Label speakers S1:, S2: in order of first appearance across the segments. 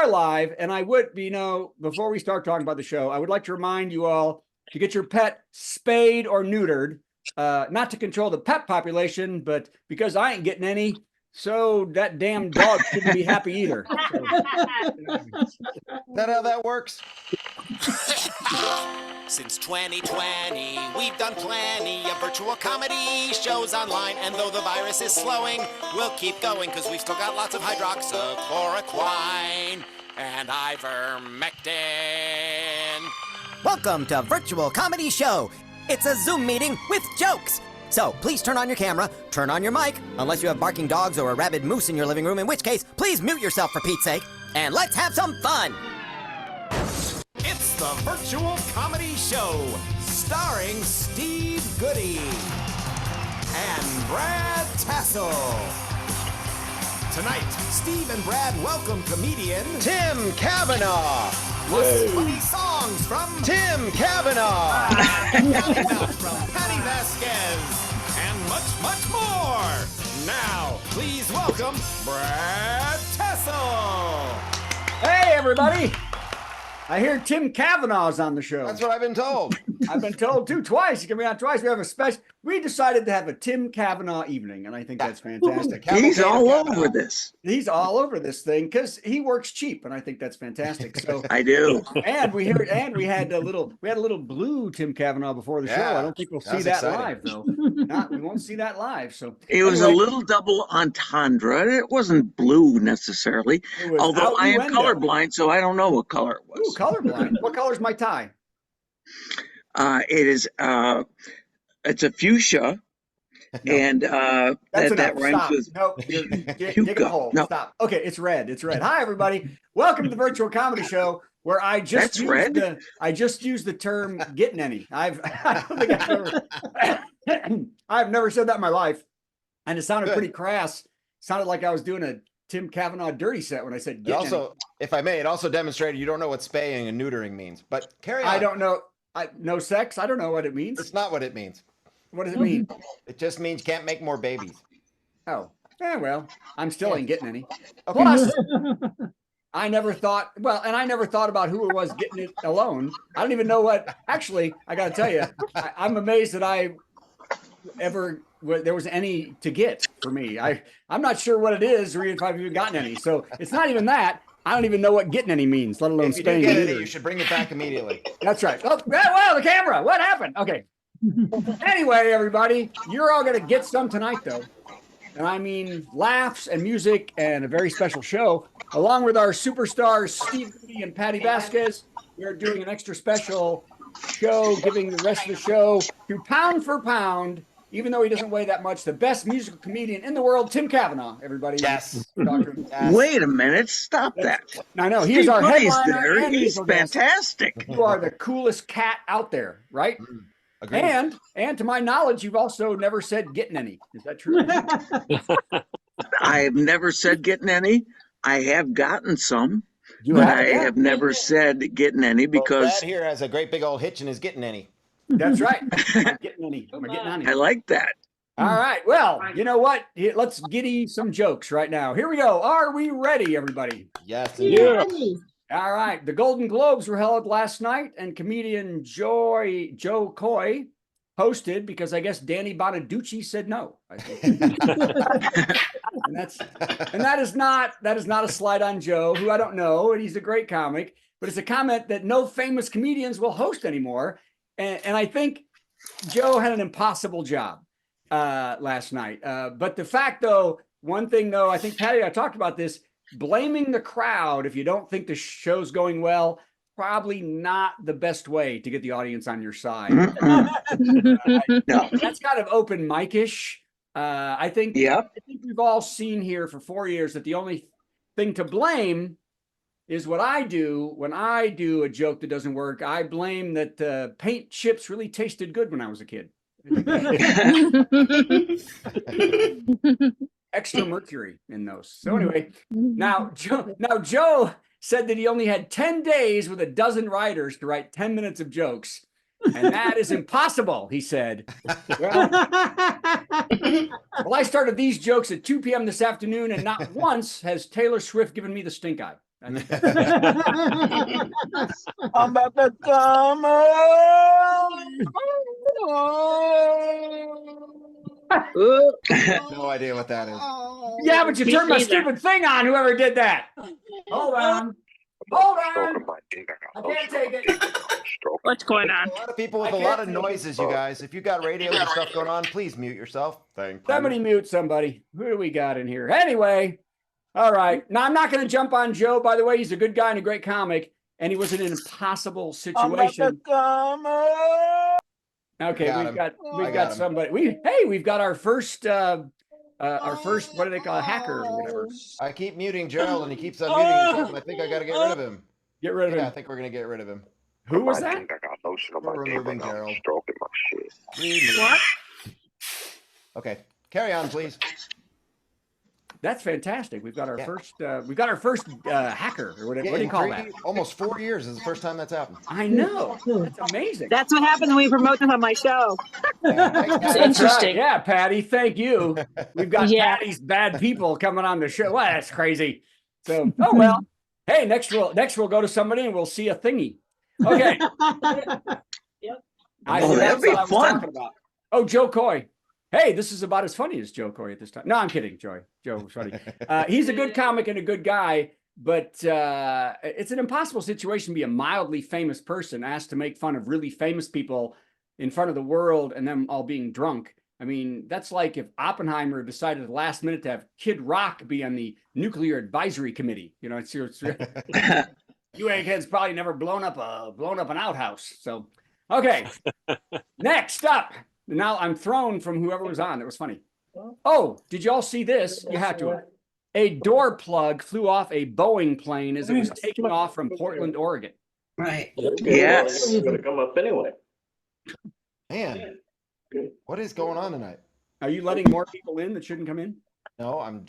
S1: live, and I would, before we start talking about the show, I would like to remind you all to get your pet spayed or neutered, not to control the pet population, but because I ain't getting any, so that damn dog shouldn't be happy either. So,
S2: Is that how that works?
S3: Since 2020, we've done plenty of virtual comedy shows online, and though the virus is slowing, we'll keep going because we've still got lots of hydroxychloroquine and ivermectin.
S4: Welcome to Virtual Comedy Show. It's a Zoom meeting with jokes. So please turn on your camera, turn on your mic, unless you have barking dogs or a rabid moose in your living room, in which case, please mute yourself for Pete's sake, and let's have some fun.
S3: It's the Virtual Comedy Show, starring Steve Goodie and Brad Tassell. Tonight, Steve and Brad welcome comedian
S2: Tim Cavanaugh.
S3: plus funny songs from
S2: Tim Cavanaugh.
S3: from Patti Vasquez, and much more. Now, please welcome Brad Tassell.
S1: hey, everybody. I hear Tim Cavanaugh's on the show.
S2: That's what I've been told.
S1: I've been told too, twice. You can be on twice. We have a special. We decided to have a Tim Cavanaugh evening, and I think that's fantastic.
S5: He's all over this.
S1: He's all over this thing because he works cheap, and I think that's fantastic. So
S5: I do.
S1: and we had a little blue Tim Cavanaugh before the show.
S2: Yeah,
S1: I don't think we'll
S2: that
S1: see
S2: was
S1: that
S2: exciting.
S1: live though. We won't see that live. So
S5: It was a
S1: anyway,
S5: little double entendre. It wasn't blue necessarily,
S1: it was
S5: although I am
S1: outnuendo.
S5: colorblind, so I don't know what color it
S1: Ooh,
S5: was.
S1: colorblind. What color's my tie?
S5: It is. It's a fuchsia, and
S1: That's
S5: that
S1: enough.
S5: rhymes
S1: Stop.
S5: with.
S1: No, dig a hole.
S5: No.
S1: Stop. Okay, it's red. It's red. Hi, everybody. Welcome to the Virtual Comedy Show, where I just
S5: That's red?
S1: I just used the term "getting any." I don't think I've never said that in my life, and it sounded
S2: Good.
S1: pretty crass. Sounded like I was doing a Tim Cavanaugh dirty set when I said
S2: It
S1: "getting
S2: also, if I may, it also demonstrated you don't know what spaying and neutering means. But carry on.
S1: any." I don't know. No sex. I don't know what it means.
S2: It's not what it means.
S1: What does it mean?
S2: It just means can't make more babies.
S1: Oh, well, I'm still ain't getting any.
S2: Okay.
S1: Plus, I never thought about who it was getting it alone. I don't even know what. Actually, I got to tell you, I'm amazed that there was any to get for me. I'm not sure what it is, or if I've even gotten any. So it's not even that. I don't even know what getting any means, let alone
S2: If you do
S1: staying.
S2: get it, you should bring it back immediately.
S1: That's right. Oh, well, the camera. What happened? Okay. Anyway, everybody, you're all gonna get some tonight, though. And I mean laughs and music and a very special show. Along with our superstars, Steve Goodie and Patti Vasquez, we're doing an extra special show, giving the rest of the show to pound for pound, even though he doesn't weigh that much, the best musical comedian in the world, Tim Cavanaugh, everybody.
S2: Yes.
S1: Yes.
S5: Wait a minute! Stop that!
S1: I know, he's
S5: Steve
S1: our
S5: Goodie's
S1: headliner.
S5: there.
S1: And
S5: He's
S1: our guest.
S5: fantastic.
S1: You are the coolest cat out there, right?
S2: Agreed.
S1: And to my knowledge, you've also never said getting any. Is that true?
S5: I have never said getting any. I have gotten some,
S1: You
S5: but
S1: have?
S5: I have never said getting any
S2: Well,
S5: because
S2: Brad here has a great big old hitch and is getting any.
S1: That's right. I'm getting any. I'm getting any.
S5: I like that.
S1: All right. Well, you know what? Let's giddy some jokes right now. Here we go. Are we ready, everybody?
S2: Yes.
S1: All right. The Golden Globes were held last night, and comedian Joe Coy hosted because I guess Danny Bonaducci said no. I think. and that is not a slight on Joe, who I don't know, and he's a great comic, but it's a comment that no famous comedians will host anymore. And I think Joe had an impossible job last night. But the fact, though, one thing, though, I think, Patty, I talked about this, blaming the crowd if you don't think the show's going well, probably not the best way to get the audience on your side.
S5: No.
S1: That's kind of open mic-ish. I think we've all seen here for 4 years that the only thing to blame is what I do when I do a joke that doesn't work. I blame that paint chips really tasted good when I was a kid. Extra mercury in those. So anyway, now Joe said that he only had 10 days with a dozen writers to write 10 minutes of jokes. And that is impossible, he said. Well, I started these jokes at 2 p.m. this afternoon, and not once has Taylor Swift given me the stink eye. I think that's-
S5: I'm about to come
S2: No idea what that is.
S1: yeah, but you
S6: Me
S1: turned my
S6: neither.
S1: stupid thing on, whoever did that. Hold on. Hold on. I can't take it.
S6: What's going on?
S2: A lot of people with
S1: I
S2: a lot
S1: can't
S2: of
S1: take it.
S2: noises, you guys. If you got radios and stuff going on, please mute yourself. Thank you.
S1: Somebody mute somebody. Who do we got in here? Anyway, all right. Now, I'm not going to jump on Joe. By the way, he's a good guy and a great comic, and he was in an impossible situation. Okay,
S2: Got
S1: we've
S2: him.
S1: got
S2: I got him.
S1: somebody. We've got our first what do they call, a hacker or whatever.
S2: I keep muting Gerald, and he keeps unmuting himself, and I think I got to get rid of him.
S1: Get rid of
S2: Yeah, I
S1: him.
S2: think we're going to get rid of him.
S1: Who was that?
S2: We're removing Gerald.
S6: What?
S2: Okay, carry on, please.
S1: That's fantastic. We've got our
S2: Yeah.
S1: first hacker or whatever.
S2: Yeah,
S1: What do you
S2: in
S1: call that?
S2: almost 4 years is the first time that's happened.
S1: I know. That's amazing.
S7: That's what happens when we promote this on my show.
S2: Thanks,
S6: It's
S2: guys.
S1: That's
S6: interesting.
S1: right. Yeah, Patty, thank you. We've got
S6: Yeah.
S1: Patty's bad people coming on the show. Well, that's crazy. So, oh well. Hey, next we'll go to somebody and we'll see a thingy. Okay. I
S5: Oh,
S1: think
S5: that'd
S1: that's
S5: be
S1: what I was
S5: fun.
S1: talking about. Oh, Joe Coy. Hey, this is about as funny as Joe Coy at this time. No, I'm kidding, Joe was funny. He's a good comic and a good guy, but it's an impossible situation to be a mildly famous person asked to make fun of really famous people in front of the world and them all being drunk. I mean, that's like if Oppenheimer decided at the last minute to have Kid Rock be on the Nuclear Advisory Committee. You know, it's you eggheads probably never blown up an outhouse. So, okay. Next up. Now I'm thrown from whoever was on. It was funny. Oh, did you all see this? You had to. A door plug flew off a Boeing plane as it was taking off from Portland, Oregon.
S8: Right.
S5: Yes.
S9: It's gonna come up anyway.
S2: Man, what is going on tonight?
S1: Are you letting more people in that shouldn't come in?
S2: No, I'm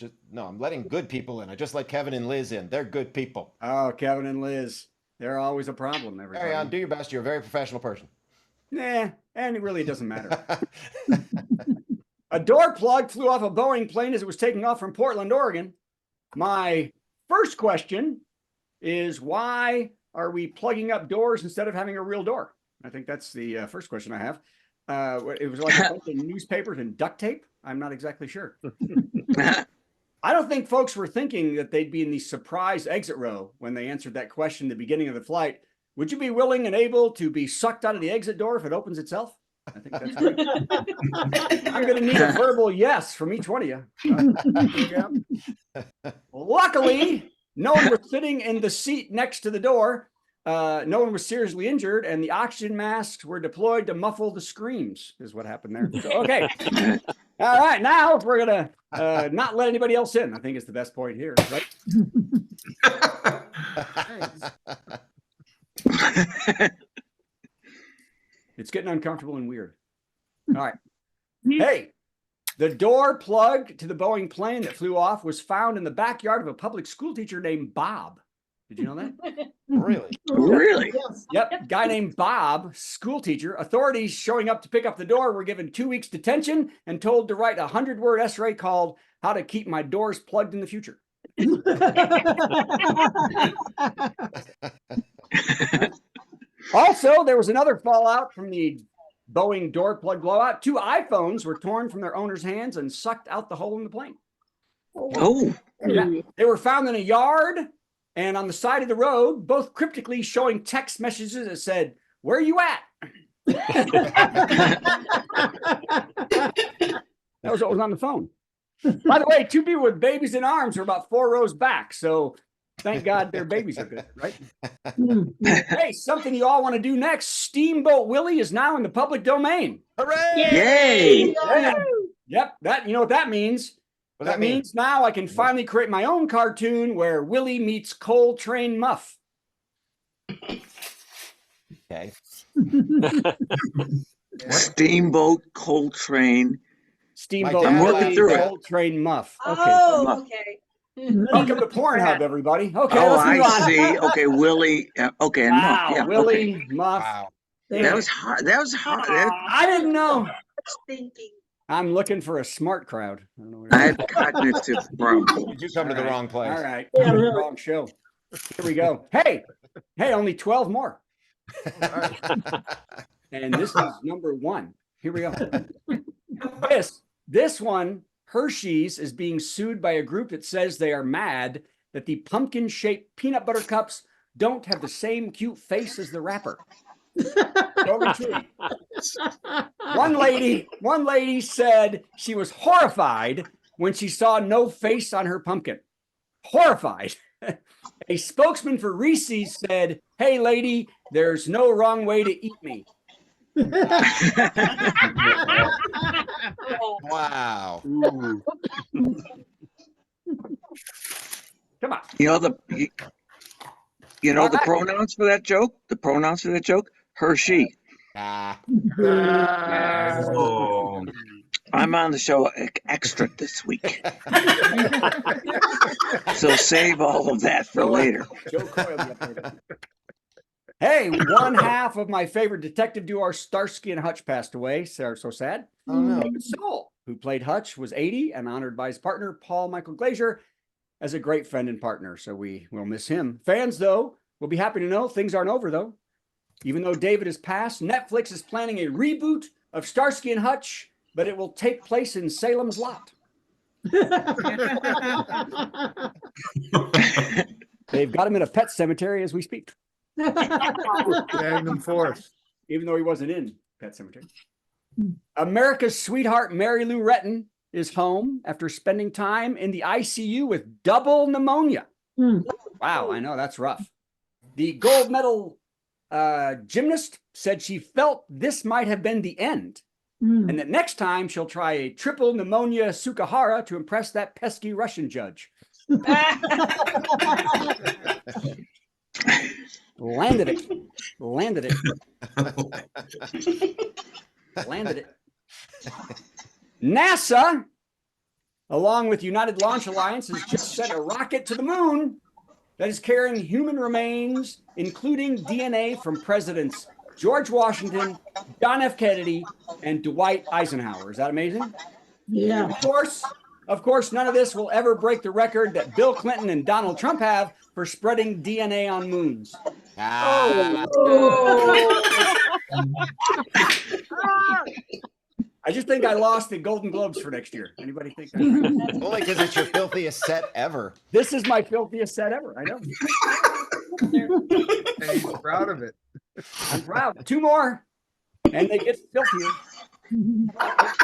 S2: letting good people in. I just let Kevin and Liz in. They're good people.
S1: Oh, Kevin and Liz. They're always a problem, everybody.
S2: Carry on, do your best. You're a very professional person.
S1: Nah, and it really doesn't matter. A door plug flew off a Boeing plane as it was taking off from Portland, Oregon. My first question is, why are we plugging up doors instead of having a real door? I think that's the first question I have. It was like a bunch of newspapers and duct tape. I'm not exactly sure. I don't think folks were thinking that they'd be in the surprise exit row when they answered that question at the beginning of the flight. Would you be willing and able to be sucked out of the exit door if it opens itself? I think that's great. I'm going to need a verbal yes from each one of you. Luckily, no one was sitting in the seat next to the door. No one was seriously injured, and the oxygen masks were deployed to muffle the screams, is what happened there. So, okay. All right. Now, if we're going to not let anybody else in, I think is the best point here, right? It's getting uncomfortable and weird. All right. Hey, the door plug to the Boeing plane that flew off was found in the backyard of a public school teacher named Bob. Did you know that?
S2: Really?
S5: Really?
S1: Yep. Guy named Bob, school teacher. Authorities showing up to pick up the door were given 2 weeks detention and told to write a 100-word essay called "How to Keep My Doors Plugged in the Future." Also, there was another fallout from the Boeing door plug blowout. 2 iPhones were torn from their owners' hands and sucked out the hole in the plane.
S5: Oh,
S1: Yeah. They were found in a yard and on the side of the road, both cryptically showing text messages that said, "Where are you at?" That was what was on the phone. By the way, 2 people with babies in arms are about 4 rows back. So thank God their babies are good, right? Hey, something you all want to do next. Steamboat Willie is now in the public domain.
S2: Hooray!
S5: yay!
S1: Yeah. Yep. That, you know what that means?
S2: What
S1: That means now I can finally create my own cartoon where Willie meets Coal Train Muff.
S2: Okay.
S5: Steamboat, coal train.
S1: Steamboat
S2: I'm
S1: Willie,
S5: working through it.
S1: Coal Train Muff. Okay.
S7: Oh, okay.
S1: Welcome to Pornhub, everybody. Okay,
S5: Oh,
S1: let's move
S5: I
S1: on.
S5: see. Okay, Willie. Okay, and
S1: Wow,
S5: Muff. Yeah,
S1: Willie
S5: okay.
S1: Muff.
S2: Wow.
S5: That was hard. That was hard.
S1: I didn't know.
S7: Thinking.
S1: I'm looking for a smart crowd. I don't know where
S5: I have cognitive problems.
S2: You come to the wrong place.
S1: All right.
S8: Yeah, really.
S1: Wrong show. Here we go. Hey, only 12 more. And this is number 1. Here we go. This one, Hershey's is being sued by a group that says they are mad that the pumpkin-shaped peanut butter cups don't have the same cute face as the wrapper. Totally true. One lady said she was horrified when she saw no face on her pumpkin. Horrified. A spokesman for Reese's said, "Hey, lady, there's no wrong way to eat me."
S2: Wow.
S1: Come on.
S5: You know the pronouns for that joke? The pronouns for that joke? Her, she.
S8: Oh.
S5: I'm on the show extra this week. So save all of that for later.
S1: Joe Coyle. Hey, one half of my favorite detective duo, Starsky and Hutch, passed away. So sad.
S2: Oh, no.
S1: David Soul, who played Hutch, was 80 and honored by his partner, Paul Michael Glazier, as a great friend and partner. So we will miss him. Fans, though, will be happy to know things aren't over, though. Even though David has passed, Netflix is planning a reboot of Starsky and Hutch, but it will take place in Salem's Lot. They've got him in a pet cemetery as we speak.
S8: Magnum Force.
S1: Even though he wasn't in Pet Cemetery. America's sweetheart, Mary Lou Retton, is home after spending time in the ICU with double pneumonia. Wow, I know, that's rough. The gold medal gymnast said she felt this might have been the end. And that next time she'll try a triple pneumonia Sukahara to impress that pesky Russian judge. Landed it. NASA, along with United Launch Alliance, has just sent a rocket to the moon that is carrying human remains, including DNA from Presidents George Washington, John F. Kennedy, and Dwight Eisenhower. Is that amazing?
S9: Yeah.
S1: Of course, none of this will ever break the record that Bill Clinton and Donald Trump have for spreading DNA on moons. I just think I lost the Golden Globes for next year. Anybody think that?
S2: Only because it's your filthiest set ever.
S1: This is my filthiest set ever. I know.
S8: And he's proud of it.
S1: I'm proud. 2 more, and they get filthier.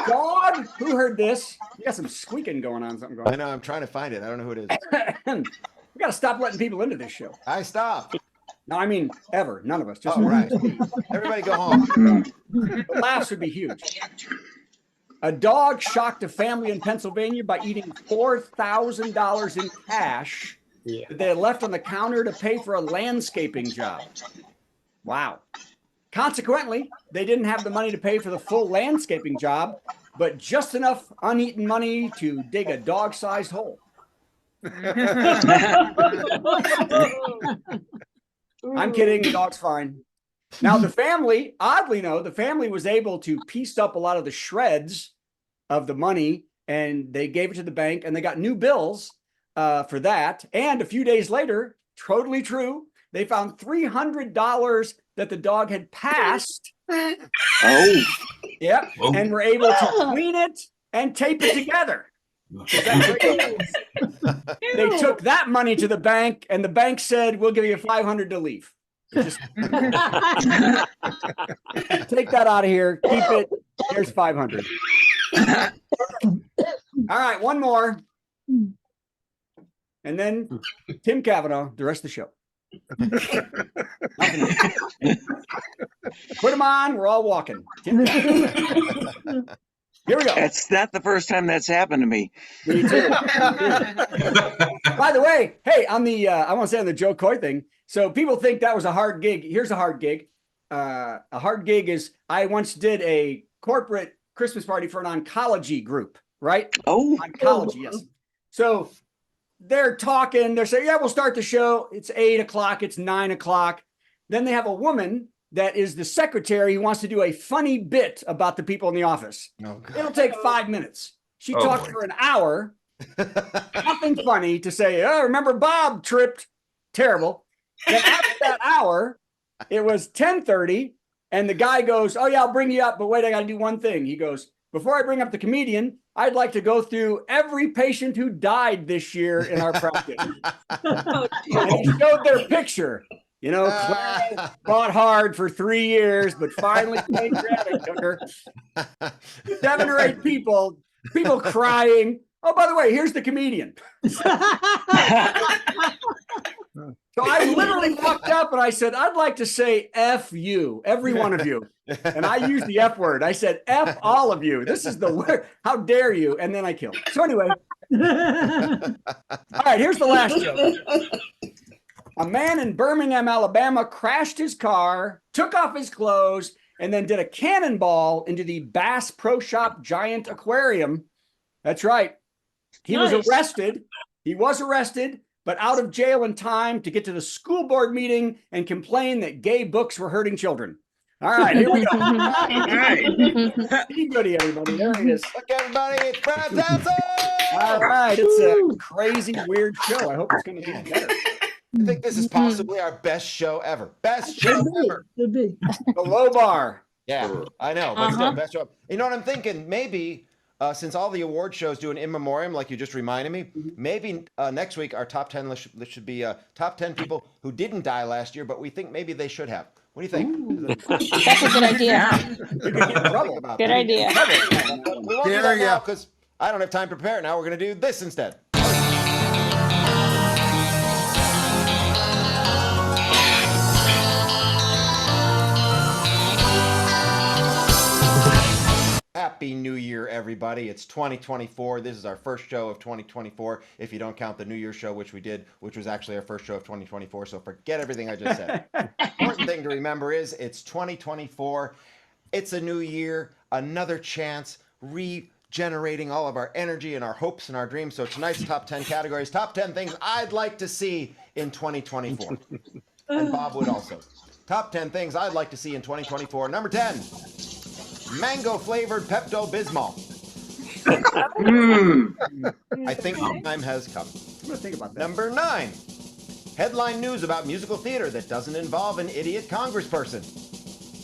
S1: Dog, who heard this? You got some squeaking going on. Something going on.
S2: I know. I'm trying to find it. I don't know who it is.
S1: We got to stop letting people into this show.
S2: I stopped.
S1: No, I mean ever. None of us. Just
S2: right. Everybody go home.
S1: The laughs would be huge. A dog shocked a family in Pennsylvania by eating $4,000 in cash that they had left on the counter to pay for a landscaping job. Wow. Consequently, they didn't have the money to pay for the full landscaping job, but just enough uneaten money to dig a dog-sized hole. I'm kidding. The dog's fine. Now, the family, oddly, the family was able to piece up a lot of the shreds of the money, and they gave it to the bank, and they got new bills for that. And a few days later, totally true, they found $300 that the dog had passed.
S5: Oh.
S1: Yep. And were able to clean it and tape it together. They took that money to the bank, and the bank said, "We'll give you $500 to leave. Just take that out of here. Keep it. Here's $500." All right, one more. And then Tim Cavanaugh, the rest of the show. Put them on. We're all walking. Tim Cavanaugh. Here we go.
S5: It's not the first time that's happened to me.
S1: Me too. By the way, hey, on the I want to say on the Joe Coy thing. So people think that was a hard gig. Here's a hard gig. A hard gig is I once did a corporate Christmas party for an oncology group, right?
S5: Oh,
S1: oncology, yes. So they're talking. They're saying, "Yeah, we'll start the show. It's 8 o'clock. It's 9 o'clock." Then they have a woman that is the secretary who wants to do a funny bit about the people in the office.
S2: Oh, God.
S1: It'll take 5 minutes. She talked for an hour. Nothing funny to say. "Oh, remember Bob tripped terrible. Then after that hour, it was 10:30, and the guy goes, "Oh yeah, I'll bring you up, but wait, I got to do one thing." He goes, "Before I bring up the comedian, I'd like to go through every patient who died this year in our practice." And he showed their picture. You know, Claire fought hard for 3 years, but finally pancreatic took her. 7 or 8 people crying. Oh, by the way, here's the comedian. So I literally walked up and I said, "I'd like to say F you, every one of you." And I used the F word. I said, "F all of you. This is the word. How dare you?" And then I killed. So anyway. All right, here's the last joke. A man in Birmingham, Alabama crashed his car, took off his clothes, and then did a cannonball into the Bass Pro Shop giant aquarium. That's right. He was arrested. He was arrested, but out of jail in time to get to the school board meeting and complain that gay books were hurting children. All right, here we go.
S5: All right.
S1: Steve Goodie, everybody. There he is.
S2: Look, everybody, it's Brad Tassell!
S1: All right, it's a crazy, weird show. I hope it's going to be better.
S2: I think this is possibly our best show ever. Best show ever.
S9: Could be.
S1: The low bar.
S2: Yeah, I know, but still, best show. You know what I'm thinking? Maybe since all the award shows do an in memoriam, like you just reminded me, maybe next week our top 10 list should be top 10 people who didn't die last year, but we think maybe they should have. What do you think?
S6: That's a good idea.
S1: We could get in trouble about
S6: Good
S1: that.
S6: idea.
S2: We won't do that now because I don't have time to prepare it now. We're going to do this instead. Happy New Year, everybody. It's 2024. This is our first show of 2024, if you don't count the New Year show, which we did, which was actually our first show of 2024. So forget everything I just said. Important thing to remember is it's 2024. It's a new year, another chance, regenerating all of our energy and our hopes and our dreams. So tonight's top 10 categories, top 10 things I'd like to see in 2024. And Bob would also. Top 10 things I'd like to see in 2024. Number 10. Mango flavored Pepto-Bismol. I think the time has come.
S1: I'm going to think about that.
S2: Number 9. Headline news about musical theater that doesn't involve an idiot congressperson.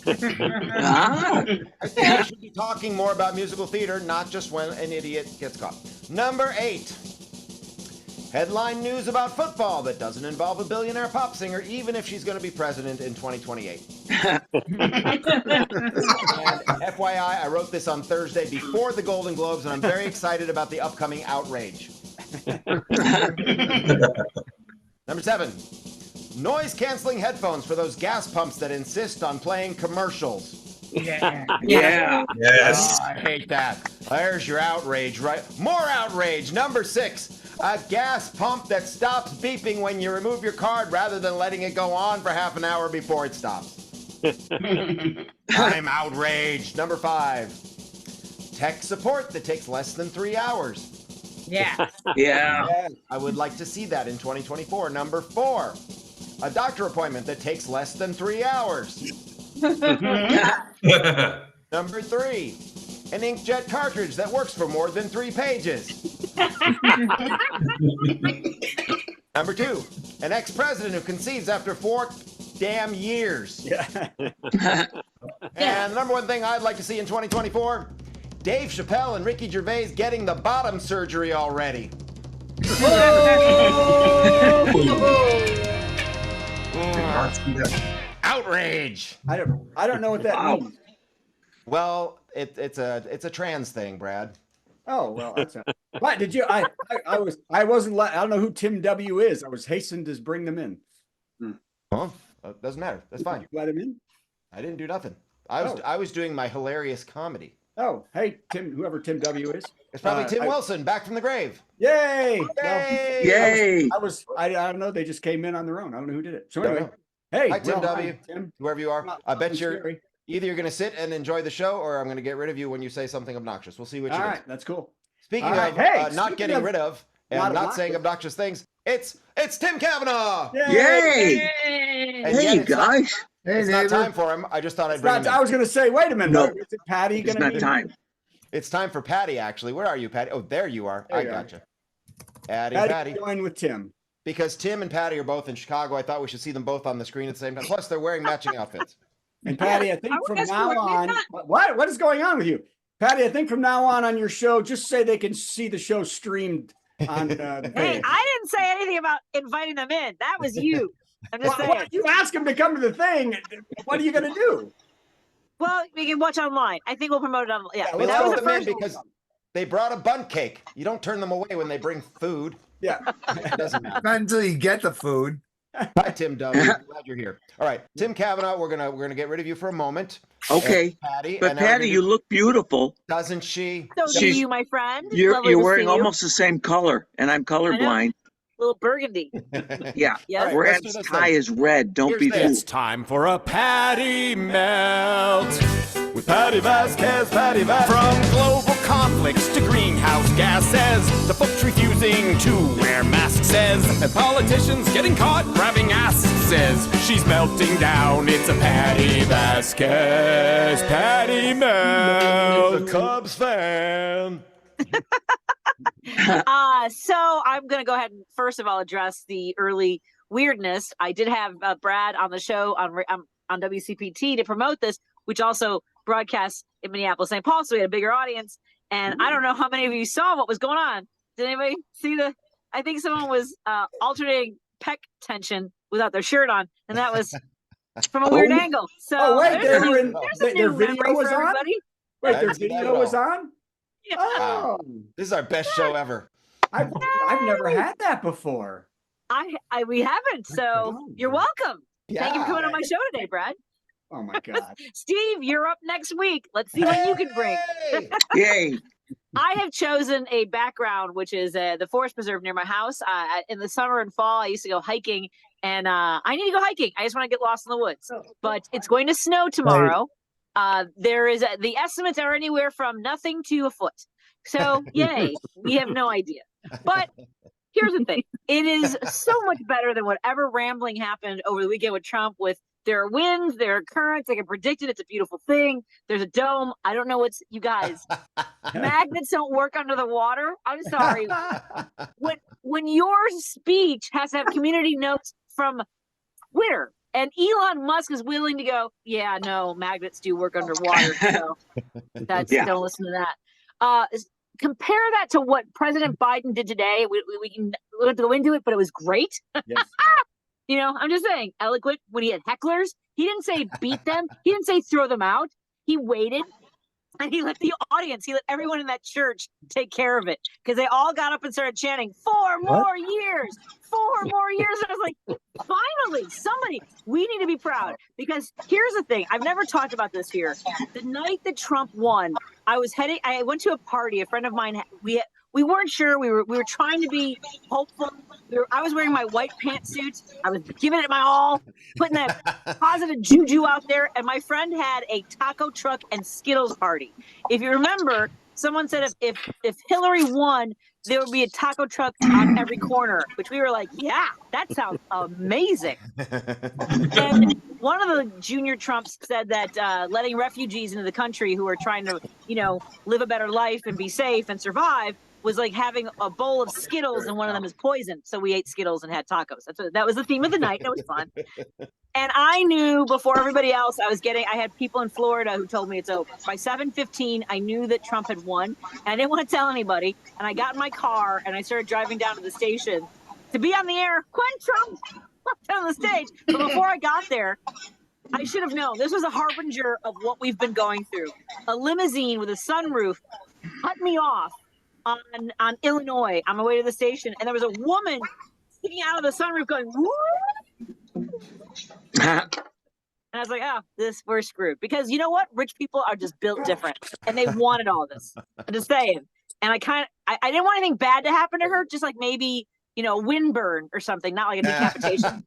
S2: I think we should be talking more about musical theater, not just when an idiot gets caught. Number 8. Headline news about football that doesn't involve a billionaire pop singer, even if she's going to be president in 2028. And FYI, I wrote this on Thursday before the Golden Globes, and I'm very excited about the upcoming outrage. Number 7. Noise-canceling headphones for those gas pumps that insist on playing commercials.
S5: Yeah.
S2: Yes. Oh, I hate that. There's your outrage, right? More outrage. Number 6. A gas pump that stops beeping when you remove your card rather than letting it go on for half an hour before it stops. I'm outraged. Number 5. Tech support that takes less than 3 hours.
S7: Yeah.
S5: Yeah.
S2: I would like to see that in 2024. Number 4. A doctor appointment that takes less than 3 hours. Number 3. An inkjet cartridge that works for more than 3 pages. Number 2. An ex-president who concedes after 4 damn years.
S1: Yeah.
S2: And the number 1 thing I'd like to see in 2024, Dave Chappelle and Ricky Gervais getting the bottom surgery already. Outrage.
S1: I don't know what that means.
S2: Well, it's a trans thing, Brad.
S1: Oh, well, that's not. But did you? I wasn't. I don't know who Tim W is. I was hastened to bring them in.
S2: Well, doesn't matter. That's fine.
S1: Did you let him in?
S2: I didn't do nothing. I was doing my hilarious comedy.
S1: Oh, hey, Tim, whoever Tim W is.
S2: It's probably Tim Wilson, back from the grave.
S1: Yay!
S2: Yay!
S5: Yay.
S1: I don't know. They just came in on their own. I don't know who did it. So anyway, hey,
S2: Hi, Tim W.
S1: Hi, Tim.
S2: Whoever you are. I bet you're
S1: Scary.
S2: either you're going to sit and enjoy the show, or I'm going to get rid of you when you say something obnoxious. We'll see which
S1: All
S2: it is.
S1: right, that's cool.
S2: Speaking
S1: All right,
S2: of
S1: hey,
S2: not
S1: speaking
S2: getting
S1: of
S2: rid of and
S1: not
S2: not saying obnoxious things, it's Tim Cavanaugh.
S5: Yay.
S2: And
S5: Hey,
S2: yet
S5: you
S2: it's not-
S5: guys.
S8: Hey,
S2: It's not
S8: neighbor.
S2: time for him. I just thought I'd bring him in.
S1: I was going to say, wait a minute.
S5: No.
S1: Is it Patty
S5: It's
S1: going
S5: not
S1: to be?
S5: time.
S2: It's time for Patty, actually. Where are you, Patty? Oh, there you are.
S1: There
S2: I
S1: you are.
S2: gotcha. Patty.
S1: Patty join with Tim.
S2: because Tim and Patty are both in Chicago. I thought we should see them both on the screen at the same time. Plus, they're wearing matching outfits.
S1: And Patty, I think
S7: I
S1: from
S7: guess
S1: now
S7: we're
S1: on,
S7: not-
S1: what is going on with you? Patty, I think from now on your show, just say they can see the show streamed on the
S7: Hey,
S1: page.
S7: I didn't say anything about inviting them in. That was you. I'm just
S1: Well,
S7: saying.
S1: you ask them to come to the thing. What are you going to do?
S7: Well, we can watch online. I think we'll promote it online. Yeah,
S1: Yeah,
S2: We
S1: Well,
S7: that was
S2: let
S7: the
S2: them in
S7: first.
S2: because they brought a bun cake. You don't turn them away when they bring food.
S1: Yeah.
S2: It doesn't matter.
S8: Not until you get the food.
S2: Hi, Tim W. Glad you're here. All right, Tim Cavanaugh, we're gonna get rid of you for a moment.
S5: Okay.
S2: And Patty,
S5: But
S2: and now we're
S5: Patty,
S2: gonna
S5: you
S2: do-
S5: look beautiful.
S2: doesn't she?
S7: So do
S5: She's-
S7: you, my friend.
S5: You're
S7: Lovely to
S5: wearing
S7: see you.
S5: almost the same color, and I'm colorblind.
S7: Little burgundy.
S5: Yeah.
S7: Yes.
S2: right.
S5: Brad's
S2: let's do this
S5: tie
S2: then.
S5: is red. Don't
S2: Here's
S5: be
S2: this.
S5: fooled.
S3: Time for a Patti Melt with Patti Vasquez, Patti Vasquez. From global conflicts to greenhouse gases, the folks refusing to wear masks says, and politicians getting caught grabbing asses says, she's melting down. It's a Patti Vasquez, Patti Melt.
S2: The Cubs fan.
S7: So I'm going to go ahead and first of all address the early weirdness. I did have Brad on the show on WCPT to promote this, which also broadcasts in Minneapolis, St. Paul, so we had a bigger audience. And I don't know how many of you saw what was going on. Did anybody see I think someone was alternating pec tension without their shirt on, and that was from a weird angle. So
S1: Oh, wait,
S7: there's
S1: their
S7: a new
S1: video
S7: memory
S1: was
S7: for
S1: on?
S7: everybody.
S1: Wait,
S2: I
S1: their
S2: didn't see that
S1: video
S2: at
S1: was
S2: all.
S1: on?
S7: Yeah.
S1: Oh,
S2: This is our best show ever.
S1: I've never had that before.
S7: We haven't, so you're welcome. Thank you for coming on
S1: Yeah.
S7: my show today, Brad.
S1: Oh my God.
S7: Steve, you're up next week. Let's see what you can bring.
S2: Hey!
S5: Yay.
S7: I have chosen a background, which is the forest preserve near my house. In the summer and fall, I used to go hiking, and I need to go hiking. I just want to get lost in the woods. But it's going to snow tomorrow. There is the estimates are anywhere from nothing to a foot. So yay, we have no idea. But here's the thing: it is so much better than whatever rambling happened over the weekend with Trump. With there are winds, there are currents. I can predict it. It's a beautiful thing. There's a dome. I don't know what's you guys. Magnets don't work under the water. I'm sorry. When your speech has to have community notes from Twitter, and Elon Musk is willing to go, yeah, no, magnets do work underwater. So don't listen to that. Compare that to what President Biden did today. We don't have to go into it, but it was great.
S1: Yes.
S7: You know, I'm just saying, eloquent when he had hecklers. He didn't say beat them. He didn't say throw them out. He waited. And he let the audience, he let everyone in that church take care of it, because they all got up and started chanting, 4 more years, 4 more years. And I was like, finally, somebody, we need to be proud. Because here's the thing, I've never talked about this here. The night that Trump won, I went to a party, a friend of mine, we weren't sure, we were trying to be hopeful. I was wearing my white pantsuit. I was giving it my all, putting that positive juju out there. And my friend had a taco truck and Skittles party. If you remember, someone said if Hillary won, there would be a taco truck on every corner, which we were like, yeah, that sounds amazing. And one of the junior Trumps said that letting refugees into the country who are trying to, live a better life and be safe and survive was like having a bowl of Skittles and one of them is poison. So we ate Skittles and had tacos. That was the theme of the night. It was fun. And I knew before everybody else, I had people in Florida who told me it's over. By 7:15, I knew that Trump had won. And I didn't want to tell anybody. And I got in my car and I started driving down to the station to be on the air when Trump walked on the stage. But before I got there, I should have known. This was a harbinger of what we've been going through. A limousine with a sunroof cut me off on Illinois on my way to the station, and there was a woman sticking out of the sunroof going, woo! And I was like, we're screwed. Because you know what? Rich people are just built different, and they wanted all this. I'm just saying. And I didn't want anything bad to happen to her, just like maybe, windburn or something, not like a decapitation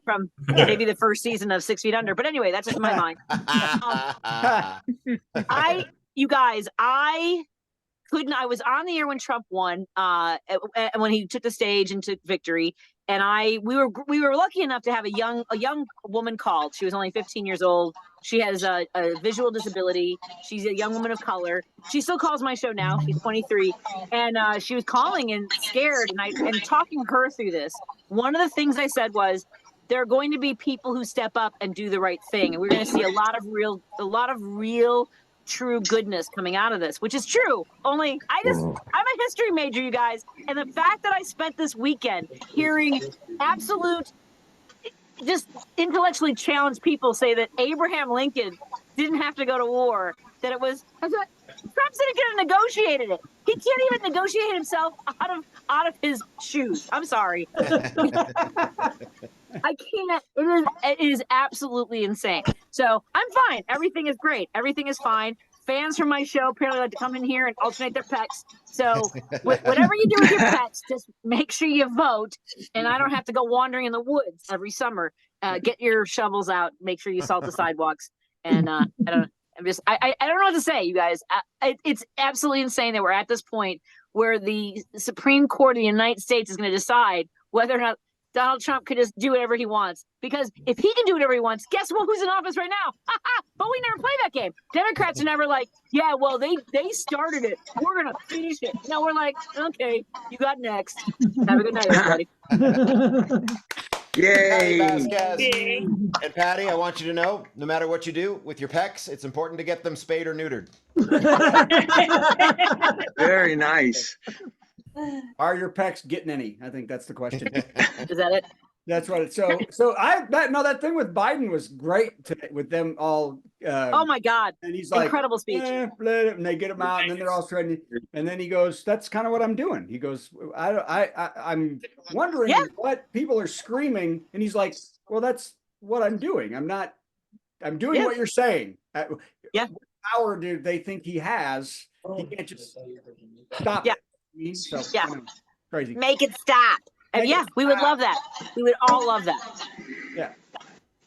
S7: from maybe the first season of 6 Feet Under. But anyway, that's just in my mind. I was on the air when Trump won, and when he took the stage and took victory. And we were lucky enough to have a young woman called. She was only 15 years old. She has a visual disability. She's a young woman of color. She still calls my show now. She's 23, and she was calling and scared. And talking her through this one of the things I said was there are going to be people who step up and do the right thing, and we're going to see a lot of real, true goodness coming out of this, which is true. Only I'm a history major, you guys, and the fact that I spent this weekend hearing absolute, just intellectually challenged people say that Abraham Lincoln didn't have to go to war, that it was, I thought, Trump said he could have negotiated it. He can't even negotiate himself out of his shoes. I'm sorry. I can't. It is absolutely insane. So I'm fine. Everything is great. Everything is fine. Fans from my show apparently like to come in here and alternate their pets. So whatever you do with your pets, just make sure you vote. And I don't have to go wandering in the woods every summer. Get your shovels out. Make sure you salt the sidewalks. And I don't know what to say, you guys. It's absolutely insane that we're at this point where the Supreme Court of the United States is going to decide whether or not Donald Trump could just do whatever he wants. Because if he can do whatever he wants, guess who's in office right now? But we never play that game. Democrats are never like, yeah, well, they started it. We're going to finish it. No, we're like, okay, you got next. Have a good night, everybody.
S5: Yay!
S2: Patti Vasquez. And Patty, I want you to know, no matter what you do with your pecs, it's important to get them spayed or neutered.
S5: Very nice.
S1: Are your pecs getting any? I think that's the question.
S7: Is that it?
S1: That's what it's so that thing with Biden was great today with them all.
S7: Oh my God.
S1: And he's like,
S7: incredible speech.
S1: And they get him out, and then they're all threatening. And then he goes, "That's kind of what I'm doing." He goes, "I'm wondering what people are screaming," and he's like, "Well, that's what I'm doing. I'm doing what you're saying." What power do they think he has? He can't just stop.
S7: Yeah.
S1: So, crazy.
S7: Make it stop. And we would love that. We would all love that.
S1: Yeah.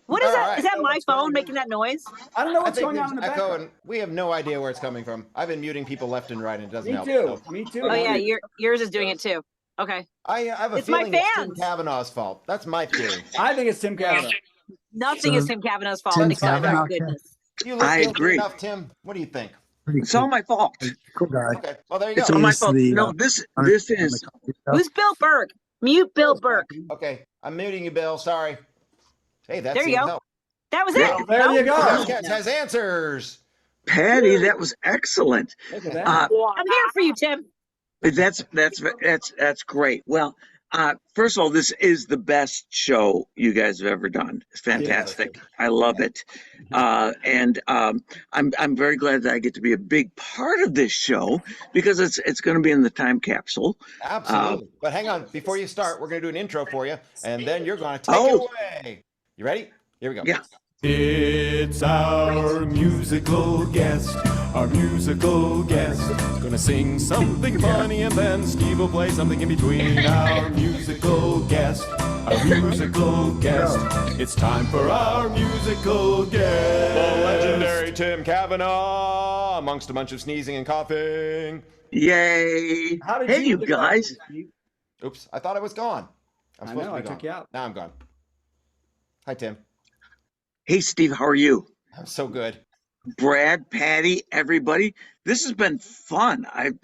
S7: What is that? Is that my phone making that noise?
S1: I don't know what's going on in the background.
S2: And we have no idea where it's coming from. I've been muting people left and right, and it doesn't help.
S1: Me too.
S7: Oh yeah, yours is doing it too. Okay.
S2: I have a
S7: It's
S2: feeling
S7: my
S2: it's Tim
S7: fans.
S2: Cavanaugh's fault. That's my theory.
S1: I think it's Tim Cavanaugh.
S7: Nothing is Tim Cavanaugh's fault.
S8: Tim
S7: except
S8: Cavanaugh,
S7: our goodness.
S2: You
S5: I
S2: guilty
S5: agree.
S2: enough, Tim. What do you think?
S5: It's all my fault.
S8: Cool guy.
S2: Okay. Well, there you
S5: It's
S2: go.
S5: all my
S8: He's
S5: fault.
S8: the,
S5: No, this is.
S7: Who's Bill Burke? Mute Bill Burke.
S2: Okay. I'm muting you, Bill. Sorry. Hey, that's
S7: There you go.
S2: help.
S7: That was
S1: Well,
S7: it.
S1: there you go.
S2: Vasquez has answers.
S5: Patty, that was excellent.
S1: Look at that.
S7: I'm here for you, Tim.
S5: That's great. Well, first of all, this is the best show you guys have ever done. It's fantastic. I love it. And I'm very glad that I get to be a big part of this show because it's going to be in the time capsule.
S2: Absolutely. But hang on. Before you start, we're going to do an intro for you, and then you're going to take it away. You ready? Here we go.
S5: Yeah.
S3: It's our musical guest, Gonna sing something funny and then Steve will play something in between. Our musical guest. It's time for our musical guest. The legendary Tim Cavanaugh, amongst a bunch of sneezing and coughing.
S5: Yay!
S1: How did
S5: Hey, you
S1: get back,
S5: guys.
S1: Steve?
S2: Oops, I thought I was gone. I'm
S1: I
S2: supposed
S1: know,
S2: to
S1: I
S2: be gone.
S1: took you out.
S2: Now I'm gone. Hi, Tim.
S5: Hey, Steve, how are you?
S2: I'm so good.
S5: Brad, Patty, everybody. This has been fun. I've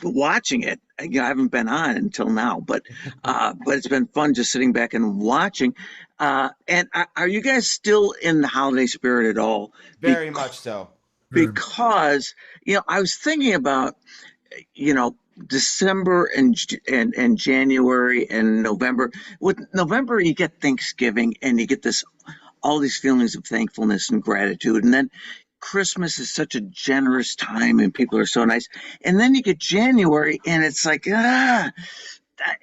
S5: watching it. I haven't been on until now, but it's been fun just sitting back and watching. And are you guys still in the holiday spirit at all?
S2: Very much so.
S5: Because I was thinking about December and January and November. With November, you get Thanksgiving and you get all these feelings of thankfulness and gratitude, and then Christmas is such a generous time and people are so nice. And then you get January and it's like, and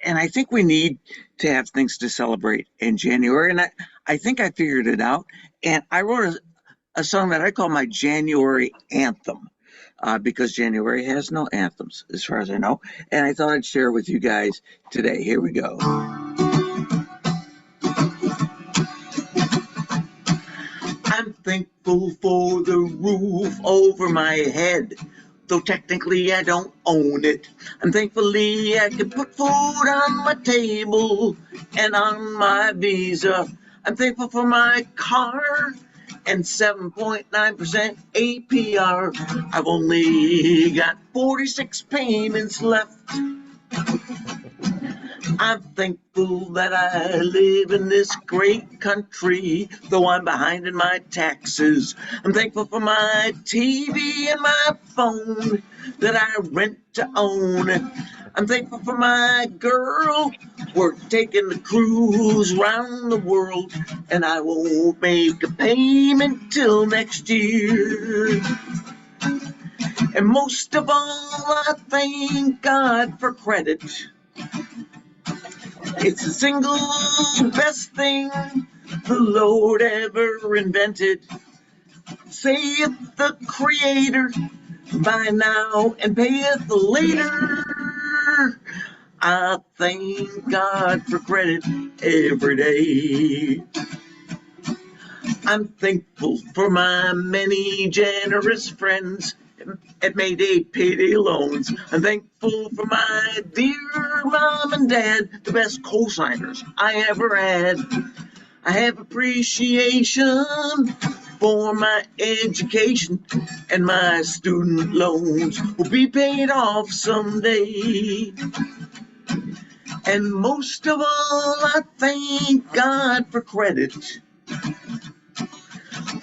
S5: I think we need to have things to celebrate in January. And I think I figured it out. And I wrote a song that I call my January anthem, because January has no anthems as far as I know. And I thought I'd share with you guys today. Here we go. I'm thankful for the roof over my head, though technically I don't own it. And thankfully I can put food on my table and on my Visa. I'm thankful for my car and 7.9% APR. I've only got 46 payments left. I'm thankful that I live in this great country, though I'm behind in my taxes. I'm thankful for my TV and my phone that I rent to own. I'm thankful for my girl. We're taking the cruise round the world, and I won't make a payment till next year. And most of all, I thank God for credit. It's the single best thing the Lord ever invented. Saith the Creator, buy now and payeth later. I thank God for credit every day. I'm thankful for my many generous friends at Mayday Payday Loans. I'm thankful for my dear mom and dad, the best co-signers I ever had. I have appreciation for my education, and my student loans will be paid off someday. And most of all, I thank God for credit.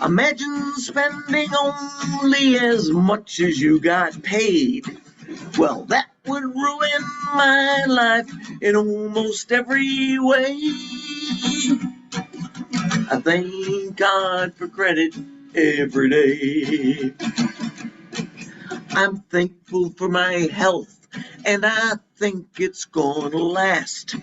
S5: Imagine spending only as much as you got paid. Well, that would ruin my life in almost every way. I thank God for credit every day. I'm thankful for my health, and I think it's gonna last.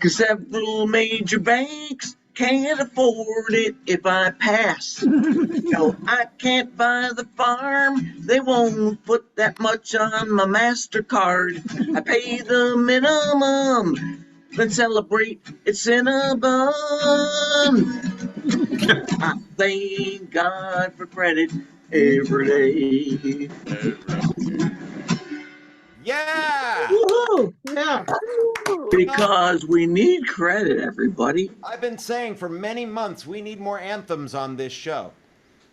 S5: 'Cause several major banks can't afford it if I pass. No, I can't buy the farm. They won't put that much on my MasterCard. I pay the minimum, then celebrate it's Cinnabon. I thank God for credit every day.
S2: Yeah.
S9: Woohoo! Yeah.
S5: Because we need credit, everybody.
S2: I've been saying for many months we need more anthems on this show.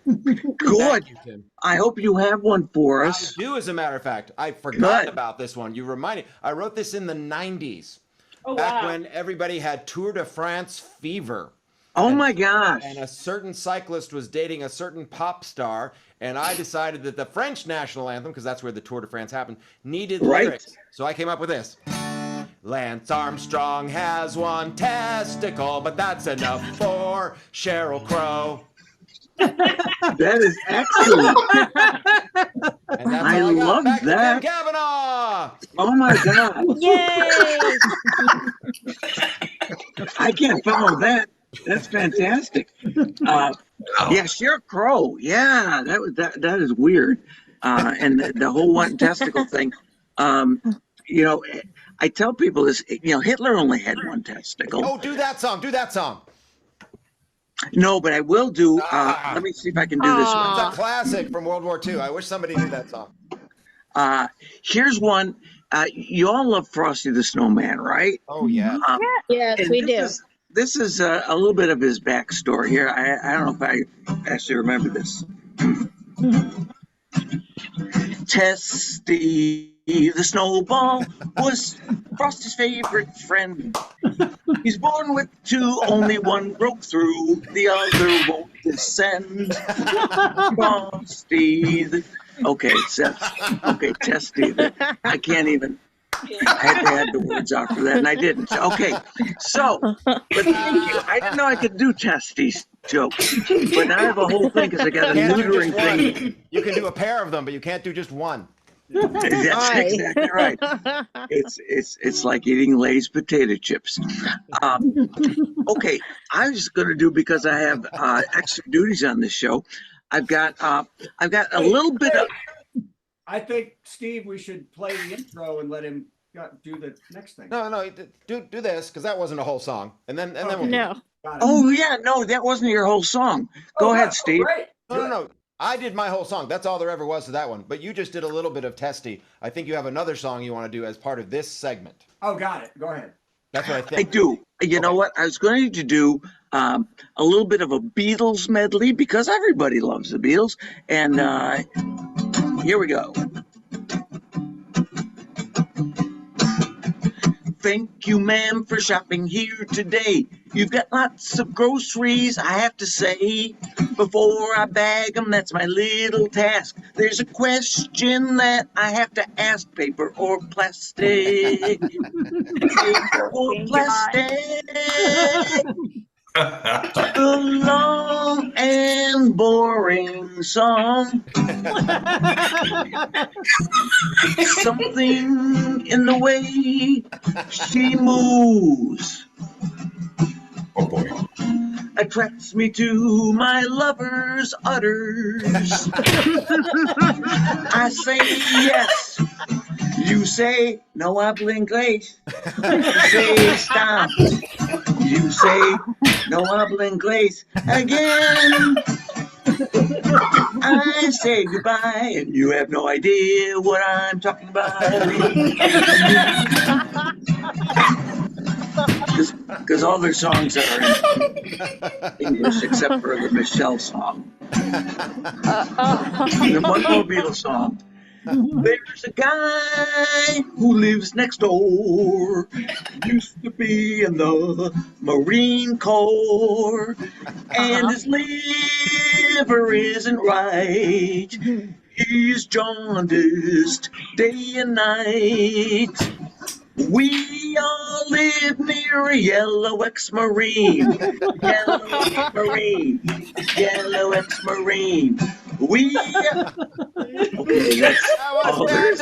S5: Good.
S2: Thank you, Tim.
S5: I hope you have one for
S2: I
S5: us.
S2: do, as a matter of fact. I forgot
S5: Good.
S2: about this one. You reminded. I wrote this in the 90s.
S7: Oh,
S2: back
S7: wow.
S2: when everybody had Tour de France fever.
S5: Oh my gosh.
S2: And a certain cyclist was dating a certain pop star, and I decided that the French national anthem, because that's where the Tour de France happened, needed
S5: Right.
S2: lyrics. So I came up with this. Lance Armstrong has one testicle, but that's enough for Sheryl Crow.
S5: That is excellent.
S2: And that's
S5: I
S2: all I got.
S5: love
S2: Back
S5: that.
S2: to Tim Cavanaugh.
S5: Oh my God.
S7: Yay!
S5: I can't follow that. That's fantastic. Yeah, Sheryl Crow. Yeah, that is weird. And the whole one testicle thing. You know, I tell people this. You know, Hitler only had one testicle.
S2: Oh, do that song. Do that song.
S5: No, but I will do. Let me see if I can do this one.
S2: It's a classic from World War II. I wish somebody knew that song.
S5: Here's one. You all love Frosty the Snowman, right?
S2: Oh, yeah.
S7: Yes,
S5: And
S7: we do.
S5: This is a little bit of his backstory here. I don't know if I actually remember this. Testy the snowball was Frosty's favorite friend. He's born with two, only one broke through, the other won't descend. Frosty the... Okay, Testy. I can't even... I had to add the words after that, and I didn't. Okay, so, but thank you. I didn't know I could do Testy jokes, but now I have a whole thing because I got a
S2: You can't do
S5: neutering
S2: just one.
S5: thing.
S2: You can do a pair of them, but you can't do just one.
S5: That's exactly right. It's like eating Lay's potato chips. Okay, I was going to do, because I have extra duties on this show. I've got a little bit of.
S1: I think, Steve, we should play the intro and let him do the next thing.
S2: No, do this, because that wasn't a whole song, and then we'll do
S7: No.
S2: it.
S1: Got it.
S5: Oh yeah, no, that wasn't your whole song. Go ahead, Steve.
S1: Great.
S2: No. I did my whole song. That's all there ever was to that one. But you just did a little bit of Testy. I think you have another song you want to do as part of this segment.
S1: Oh, got it. Go ahead.
S2: That's what I think.
S5: I do. You know what? I was going to do a little bit of a Beatles medley, because everybody loves the Beatles. And here we go. thank you, ma'am, for shopping here today. You've got lots of groceries, I have to say. Before I bag them, that's my little task. There's a question that I have to ask. Paper or plastic? Paper or plastic? A long and boring song. Something in the way she moves attracts me to my lover's udders. I say yes. You say no habla inglés. You say stop. You say no habla inglés again. I say goodbye, and you have no idea what I'm talking about. Because all their songs are in English except for the Michelle song. The one more Beatles song. There's a guy who lives next door, used to be in the Marine Corps, and his liver isn't right. He's jaundiced day and night. We all live near a yellow ex-Marine, yellow ex-Marine, yellow ex-Marine. We. Okay, that's all there is.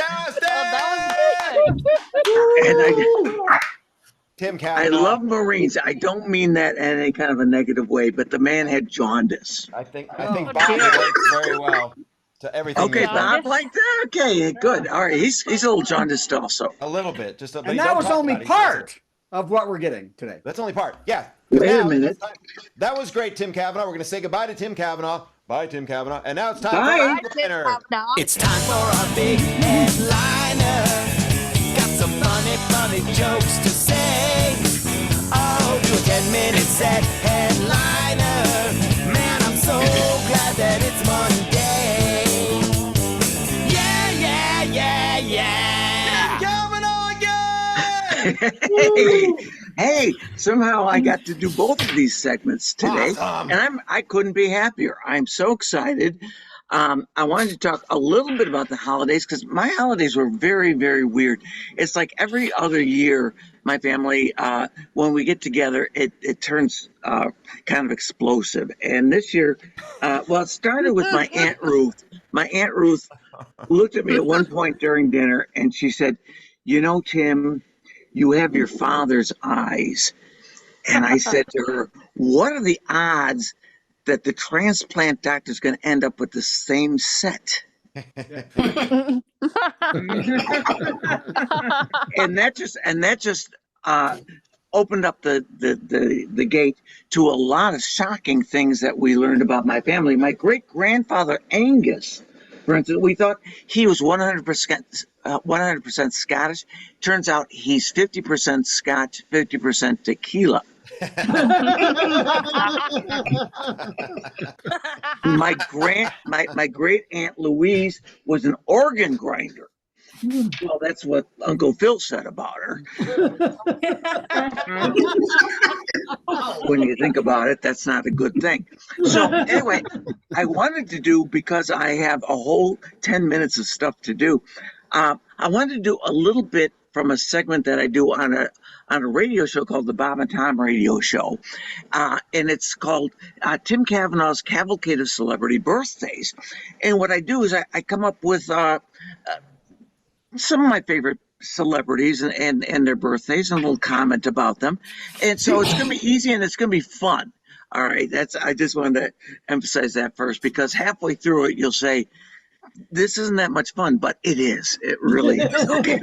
S2: Tim
S5: I
S2: Cavanaugh.
S5: love Marines. I don't mean that in any kind of a negative way, but the man had jaundice.
S2: I think Bob relates very well to everything.
S5: Okay,
S2: you've done.
S5: Bob liked that. Okay, good. All right, he's a little jaundiced also.
S2: A little bit, just a.
S1: And that was only part of what we're getting today.
S2: That's only part. Yeah.
S5: Wait a
S2: Now,
S5: minute.
S2: that was great, Tim Cavanaugh. We're going to say goodbye to Tim Cavanaugh. Bye, Tim Cavanaugh. And now it's time
S5: Bye.
S2: for our headliner.
S4: It's time for our big headliner. Got some funny jokes to say. Oh, do a 10-minute set headliner. Man, I'm so glad that it's Monday. Yeah.
S2: Tim Cavanaugh again!
S5: Hey, somehow I got to do both of these segments today,
S2: Awesome.
S5: and I couldn't be happier. I'm so excited. I wanted to talk a little bit about the holidays because my holidays were very, very weird. It's like every other year, my family, when we get together, it turns kind of explosive. And this year, it started with my Aunt Ruth. My Aunt Ruth looked at me at one point during dinner, and she said, "You know, Tim, you have your father's eyes." And I said to her, "What are the odds that the transplant doctor is going to end up with the same set?" and that just opened up the gate to a lot of shocking things that we learned about my family. My great grandfather Angus, for instance, we thought he was 100% Scottish. Turns out he's 50% Scotch, 50% tequila. My great Aunt Louise was an organ grinder. Well, that's what Uncle Phil said about her. When you think about it, that's not a good thing. So anyway, I wanted to do, because I have a whole 10 minutes of stuff to do, I wanted to do a little bit from a segment that I do on a radio show called the Bob and Tom Radio Show. And it's called Tim Cavanaugh's Cavalcade of Celebrity Birthdays. And what I do is I come up with some of my favorite celebrities and their birthdays and a little comment about them. And so it's going to be easy and it's going to be fun. All right. I just wanted to emphasize that first, because halfway through it, you'll say, this isn't that much fun, but it is. It really is. Okay.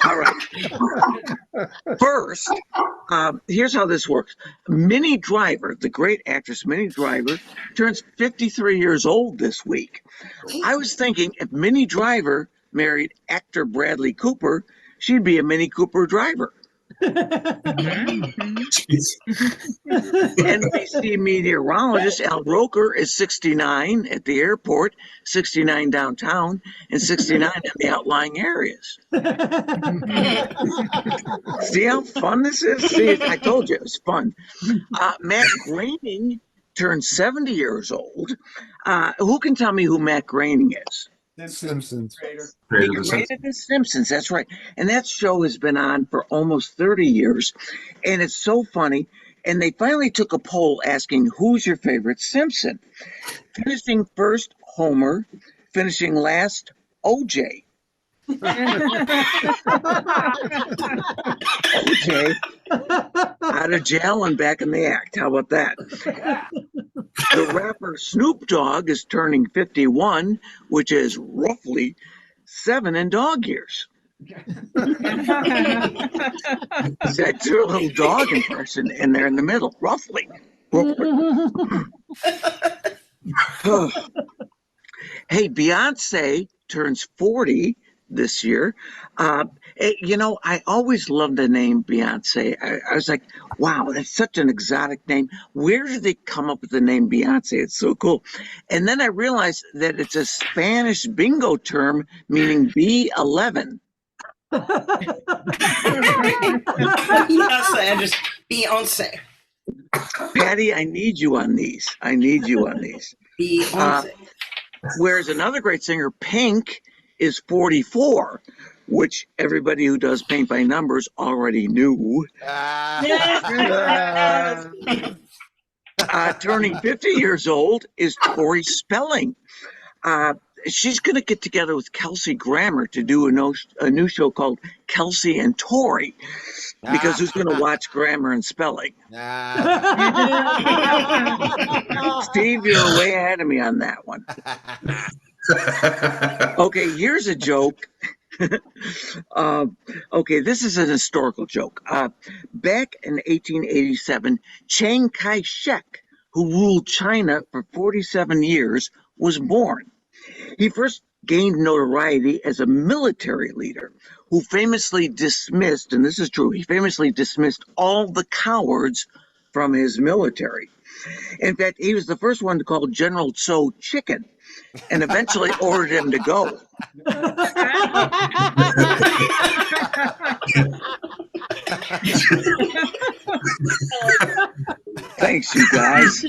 S5: All right. First, here's how this works. Minnie Driver, the great actress Minnie Driver, turns 53 years old this week. I was thinking if Minnie Driver married actor Bradley Cooper, she'd be a Mini Cooper driver. NBC meteorologist Al Roker is 69 at the airport, 69 downtown, and 69 in the outlying areas. See how fun this is? See, I told you it was fun. Matt Groening turned 70 years old. Who can tell me who Matt Groening is?
S8: Simpsons.
S5: He created The Simpsons, that's right. And that show has been on for almost 30 years. And it's so funny. And they finally took a poll asking, who's your favorite Simpson? Finishing first, Homer. Finishing last, OJ. OJ, out of jail and back in the act. How about that? The rapper Snoop Dogg is turning 51, which is roughly 7 in dog years. See, I threw a little dog impression in there in the middle, roughly. Hey, Beyonce turns 40 this year. You know, I always loved the name Beyonce. I was like, wow, that's such an exotic name. Where did they come up with the name Beyonce? It's so cool. And then I realized that it's a Spanish bingo term meaning B11.
S9: Beyonce, just Beyonce.
S5: Patty, I need you on these. I need you on these.
S9: Beyonce.
S5: Whereas another great singer, Pink, is 44, which everybody who does paint by numbers already knew. Turning 50 years old is Tori Spelling. She's going to get together with Kelsey Grammer to do a new show called Kelsey and Tori, because who's going to watch Grammer and Spelling? Steve, you're way ahead of me on that one. Okay, here's a joke. Okay, this is an historical joke. Back in 1887, Chiang Kai-shek, who ruled China for 47 years, was born. He first gained notoriety as a military leader who famously dismissed, and this is true, he famously dismissed all the cowards from his military. In fact, he was the first one to call General Tso chicken and eventually ordered him to go. Thanks, you guys.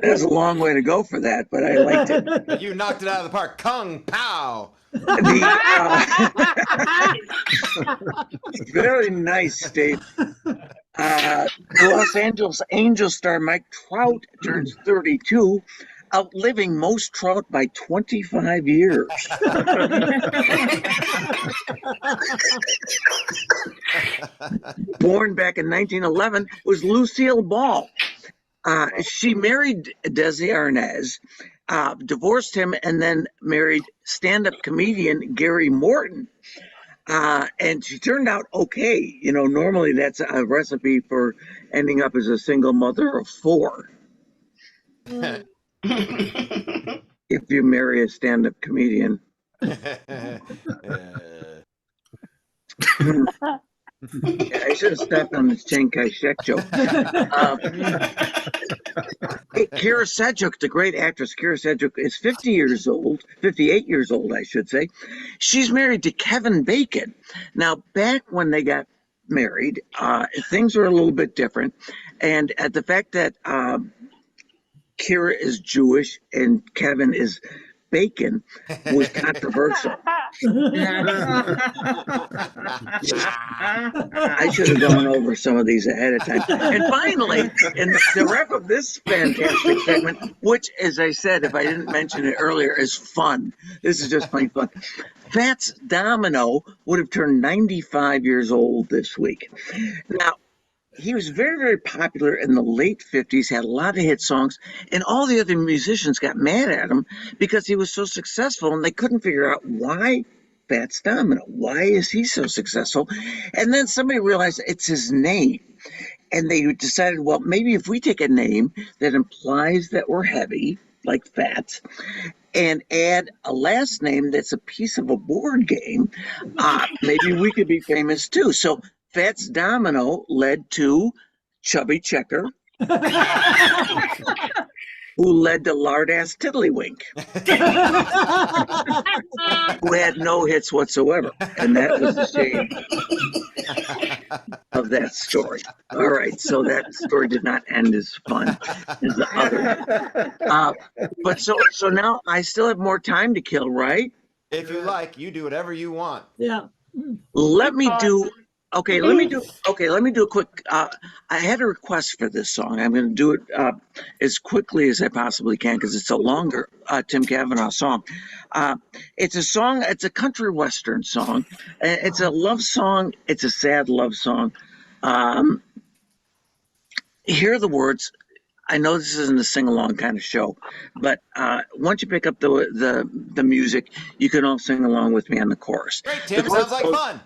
S5: There's a long way to go for that, but I liked it.
S2: You knocked it out of the park. Kung Pao.
S5: Very nice, Steve. Los Angeles Angels star Mike Trout turns 32, outliving most Trout by 25 years. Born back in 1911 was Lucille Ball. She married Desi Arnaz, divorced him, and then married stand-up comedian Gary Morton. And she turned out okay. You know, normally that's a recipe for ending up as a single mother of 4. If you marry a stand-up comedian. I should have stopped on this Chiang Kai-shek joke. Kira Sedgwick, the great actress Kira Sedgwick, is 58 years old, I should say. She's married to Kevin Bacon. Now, back when they got married, things were a little bit different. And at the fact that Kira is Jewish and Kevin is bacon was controversial. I should have gone over some of these ahead of time. And finally, in the wrap of this fantastic segment, which, as I said, if I didn't mention it earlier, is fun. This is just plain fun. Fats Domino would have turned 95 years old this week. Now, he was very, very popular in the late 50s, had a lot of hit songs, and all the other musicians got mad at him because he was so successful, and they couldn't figure out why Fats Domino. Why is he so successful? And then somebody realized it's his name, and they decided, well, maybe if we take a name that implies that we're heavy, like Fats, and add a last name that's a piece of a board game, maybe we could be famous too. So Fats Domino led to Chubby Checker, who led to Lardass Tiddlywink, who had no hits whatsoever. And that was the shame of that story. All right, so that story did not end as fun as the other. But so now I still have more time to kill, right?
S2: If you like, you do whatever you want.
S10: Yeah.
S5: Let me do a quick. I had a request for this song. I'm going to do it as quickly as I possibly can because it's a longer Tim Cavanaugh song. It's a song. It's a country western song. It's a love song. It's a sad love song. Hear the words. I know this isn't a sing-along kind of show, but once you pick up the music, you can all sing along with me on the chorus.
S2: Great, Tim. Sounds like fun.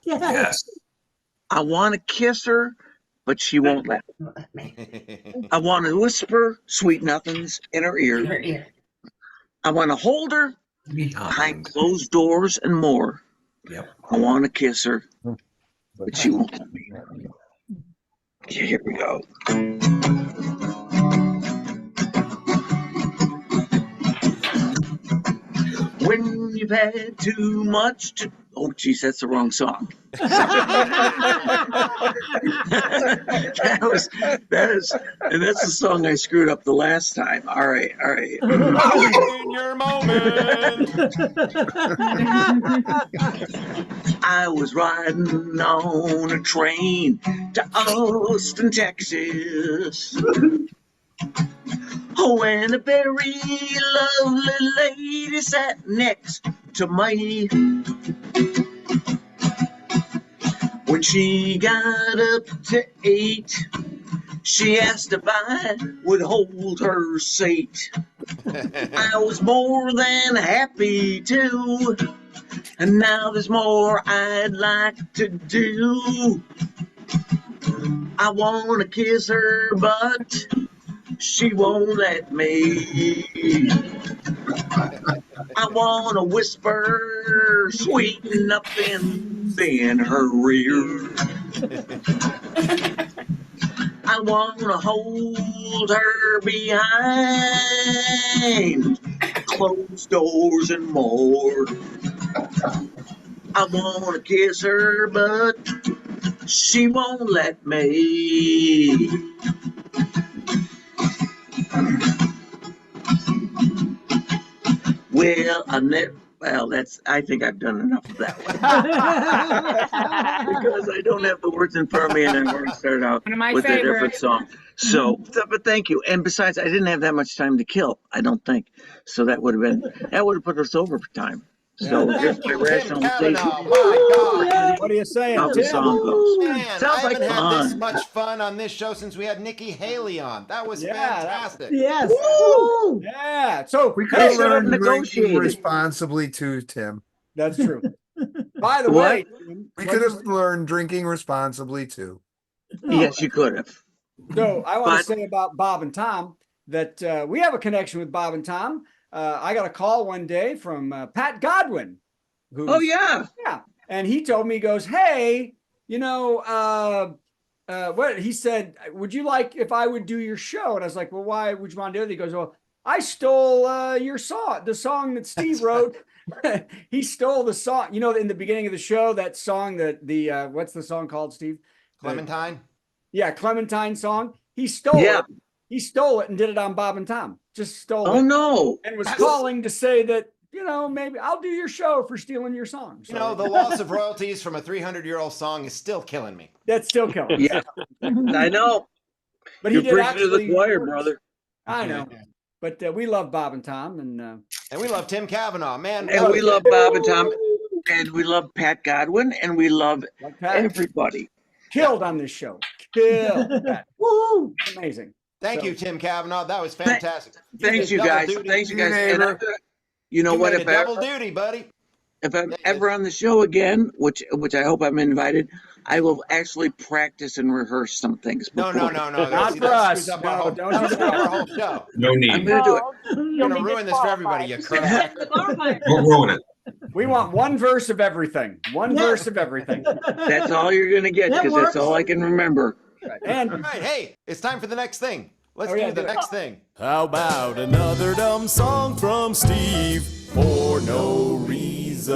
S10: Yes.
S5: I want to kiss her, but she won't let me. I want to whisper sweet nothings in her ear. I want to hold her behind closed doors and more.
S11: Yep.
S5: I want to kiss her, but she won't let me. Okay, here we go. When you've had too much to... Oh, geez, that's the wrong song. That's the song I screwed up the last time. All right.
S2: In your moment.
S5: I was riding on a train to Austin, Texas. Oh, and a very lovely lady sat next to me. When she got up to 8, she asked if I would hold her seat. I was more than happy to, and now there's more I'd like to do. I want to kiss her, but she won't let me. I want to whisper sweet nothings in her ear. I want to hold her behind closed doors and more. I want to kiss her, but she won't let me. I think I've done enough of that one. Because I don't have the words in front of me and I'm going to start out with a different song. So, but thank you. And besides, I didn't have that much time to kill, I don't think. So that would have put us over for time. So just by rationalization.
S1: What are you saying?
S5: How the song goes.
S2: Man,
S5: Sounds
S2: I
S5: like
S2: haven't had
S5: fun.
S2: this much fun on this show since we had Nikki Haley on. That was fantastic.
S10: Yes.
S5: Woo!
S1: Yeah. So
S8: We could have
S5: Hey,
S8: learned drinking
S5: negotiated.
S8: responsibly too, Tim.
S1: that's true. By the
S5: What?
S1: way,
S8: We could have learned drinking responsibly too.
S5: Yes, you could have.
S1: So I want to
S5: But-
S1: say about Bob and Tom that we have a connection with Bob and Tom. I got a call one day from Pat Godwin.
S5: Oh, yeah.
S1: Yeah. And he told me, he goes, hey, what he said, would you like if I would do your show? And I was like, well, why would you want to do it? He goes, well, I stole your song, the song that Steve wrote. He stole the song, in the beginning of the show, that song that what's the song called, Steve?
S2: Clementine?
S1: Yeah, Clementine song. He stole it. He stole it and did it on Bob and Tom. Just stole it.
S5: Oh, no.
S1: And was calling to say that, maybe I'll do your show for stealing your song. So,
S2: The loss of royalties from a 300-year-old song is still killing me.
S1: that's still killing.
S5: Yeah, I know.
S1: But
S5: You're
S1: he did
S5: preaching to the
S1: actually.
S5: choir, brother.
S1: I know. But we love Bob and Tom. And
S2: we love Tim Cavanaugh, man.
S5: And we love Bob and Tom. And we love Pat Godwin. And we love
S1: like Pat,
S5: everybody.
S1: killed on this show. Killed. Woo! Amazing.
S2: Thank you, Tim Cavanaugh. That was fantastic.
S5: Thanks, you
S2: double
S5: guys.
S2: duty.
S5: Thanks, you guys.
S8: Neighbor.
S5: And you know what?
S2: Made a double duty, buddy.
S5: If I'm ever on the show again, which I hope I'm invited, I will actually practice and rehearse some things.
S2: No.
S1: Not
S2: That's-
S1: for
S2: that
S1: us.
S2: screws up
S1: No,
S2: our whole-
S1: don't
S2: that
S1: do
S2: screws
S1: that.
S2: up our whole show.
S11: No
S5: I'm
S11: need.
S5: going to do it.
S2: You're going to ruin this for everybody, you crap.
S11: Don't ruin it.
S1: We want one verse of everything. One verse of everything.
S5: That's all you're gonna get
S10: That
S5: because that's
S10: works.
S5: all I can remember.
S1: And
S2: All right, hey, it's time for the next thing. Let's
S1: Oh, yeah,
S2: do the
S1: do it.
S2: next thing.
S3: How about another dumb song from Steve for no reason?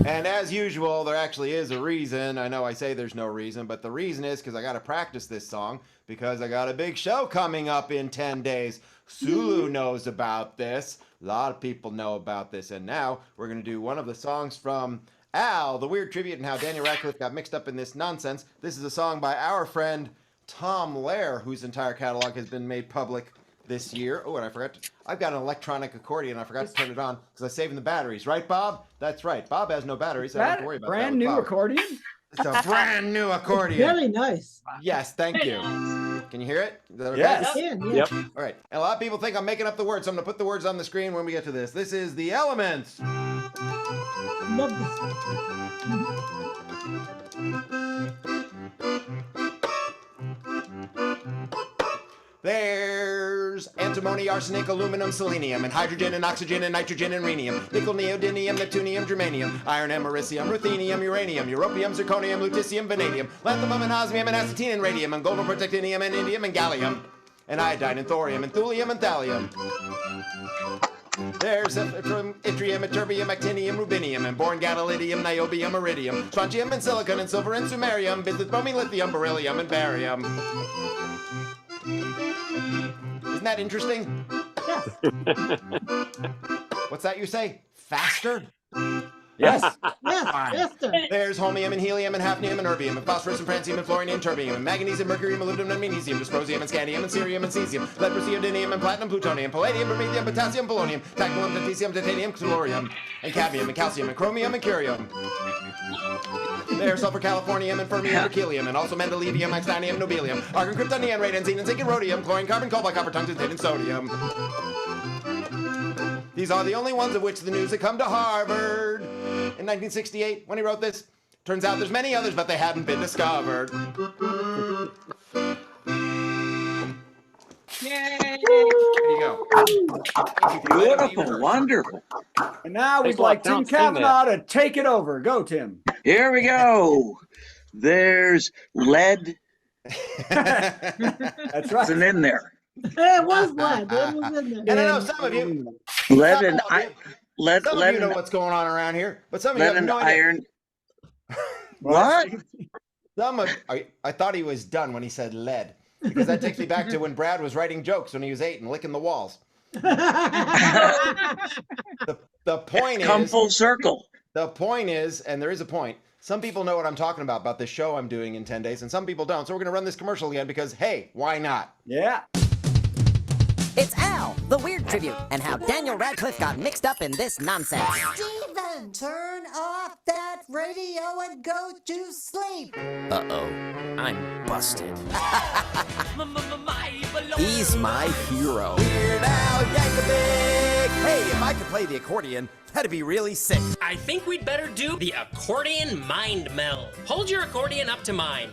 S2: And as usual, there actually is a reason. I know I say there's no reason, but the reason is because I got to practice this song because I got a big show coming up in 10 days. Sulu knows about this. A lot of people know about this. And now we're going to do one of the songs from Al, the weird tribute and how Daniel Radcliffe got mixed up in this nonsense. This is a song by our friend Tom Lehrer, whose entire catalog has been made public this year. Oh, and I forgot I've got an electronic accordion. I forgot to turn it on because I'm saving the batteries. Right, Bob? That's right. Bob has no batteries, so I don't have to worry about
S1: brand
S2: that.
S1: new
S2: Bob.
S1: accordion?
S2: It's a brand new accordion.
S10: Very nice.
S2: Yes, thank you. Can you hear it? Is that okay?
S1: Yes.
S10: I can, yeah.
S2: All right. And a lot of people think I'm making up the words, so I'm going to put the words on the screen when we get to this. This is The Elements.
S10: Love this.
S2: There's antimony, arsenic, aluminum, selenium, and hydrogen, and oxygen, and nitrogen, and rhenium, nickel, neodymium, neptunium, germanium, iron, americium, ruthenium, uranium, europium, zirconium, lutetium, vanadium, lanthanum, and osmium, and acetine, and radium, and gold, protactinium, and indium, and gallium, and iodine, and thorium, and thulium, and thallium. There's yttrium, ytterbium, actinium, rubinium, and boron, gadolinium, niobium, iridium, strontium, and silicon, and silver, and samarium, bismuth, bromine, lithium, beryllium, and barium. Isn't that interesting?
S10: Yes.
S2: What's that you say? Faster?
S1: Yes.
S10: Yes. Faster.
S2: There's holmium and helium and hafnium and erbium and phosphorus and francium and fluorine and terbium and manganese and mercury and molybdenum and magnesium, dysprosium and scandium and cerium and cesium, lead, praseodymium and platinum, plutonium, palladium, bermethum, potassium, polonium, tactylum, lutetium, titanium, tellurium, and cadmium and calcium and chromium and curium. There's sulfur, californium, and fermium, and berkelium, and also mendelevium, actinium, nobelium, argon, krypton, neon, radon, xenon, zinc, and rhodium, chlorine, carbon, cobalt, copper, tungsten, tin, and sodium. These are the only ones of which the news had come to Harvard in 1968 when he wrote this. Turns out there's many others, but they haven't been discovered.
S6: Yay!
S2: There you go.
S5: Beautiful, wonderful.
S1: And now we'd
S11: People
S1: like Tim
S11: don't sing that.
S1: Cavanaugh to take it over. Go, Tim.
S5: Here we go. There's lead.
S1: That's right.
S5: Isn't in there.
S10: It was lead. It was in
S2: And
S10: there.
S2: I know some of you,
S5: Lead and lead,
S2: some of
S5: lead
S2: you know
S5: and,
S2: what's going on around here, but some of you
S5: lead
S2: have
S5: and
S2: no idea.
S5: iron. What?
S2: I thought he was done when he said lead, because that takes me back to when Brad was writing jokes when he was 8 and licking the walls. The point
S5: Come
S2: is,
S5: full circle.
S2: the point is, and there is a point. Some people know what I'm talking about this show I'm doing in 10 days, and some people don't. So we're going to run this commercial again because, hey, why not?
S1: Yeah.
S4: It's Al, the weird tribute, and how Daniel Radcliffe got mixed up in this nonsense.
S12: Steven, turn off that radio and go to sleep.
S4: Uh-oh, I'm busted. He's my hero.
S3: Weird Al Yankovic! Hey, if I could play the accordion, that'd be really sick.
S13: I think we'd better do the accordion mind meld. Hold your accordion up to mine.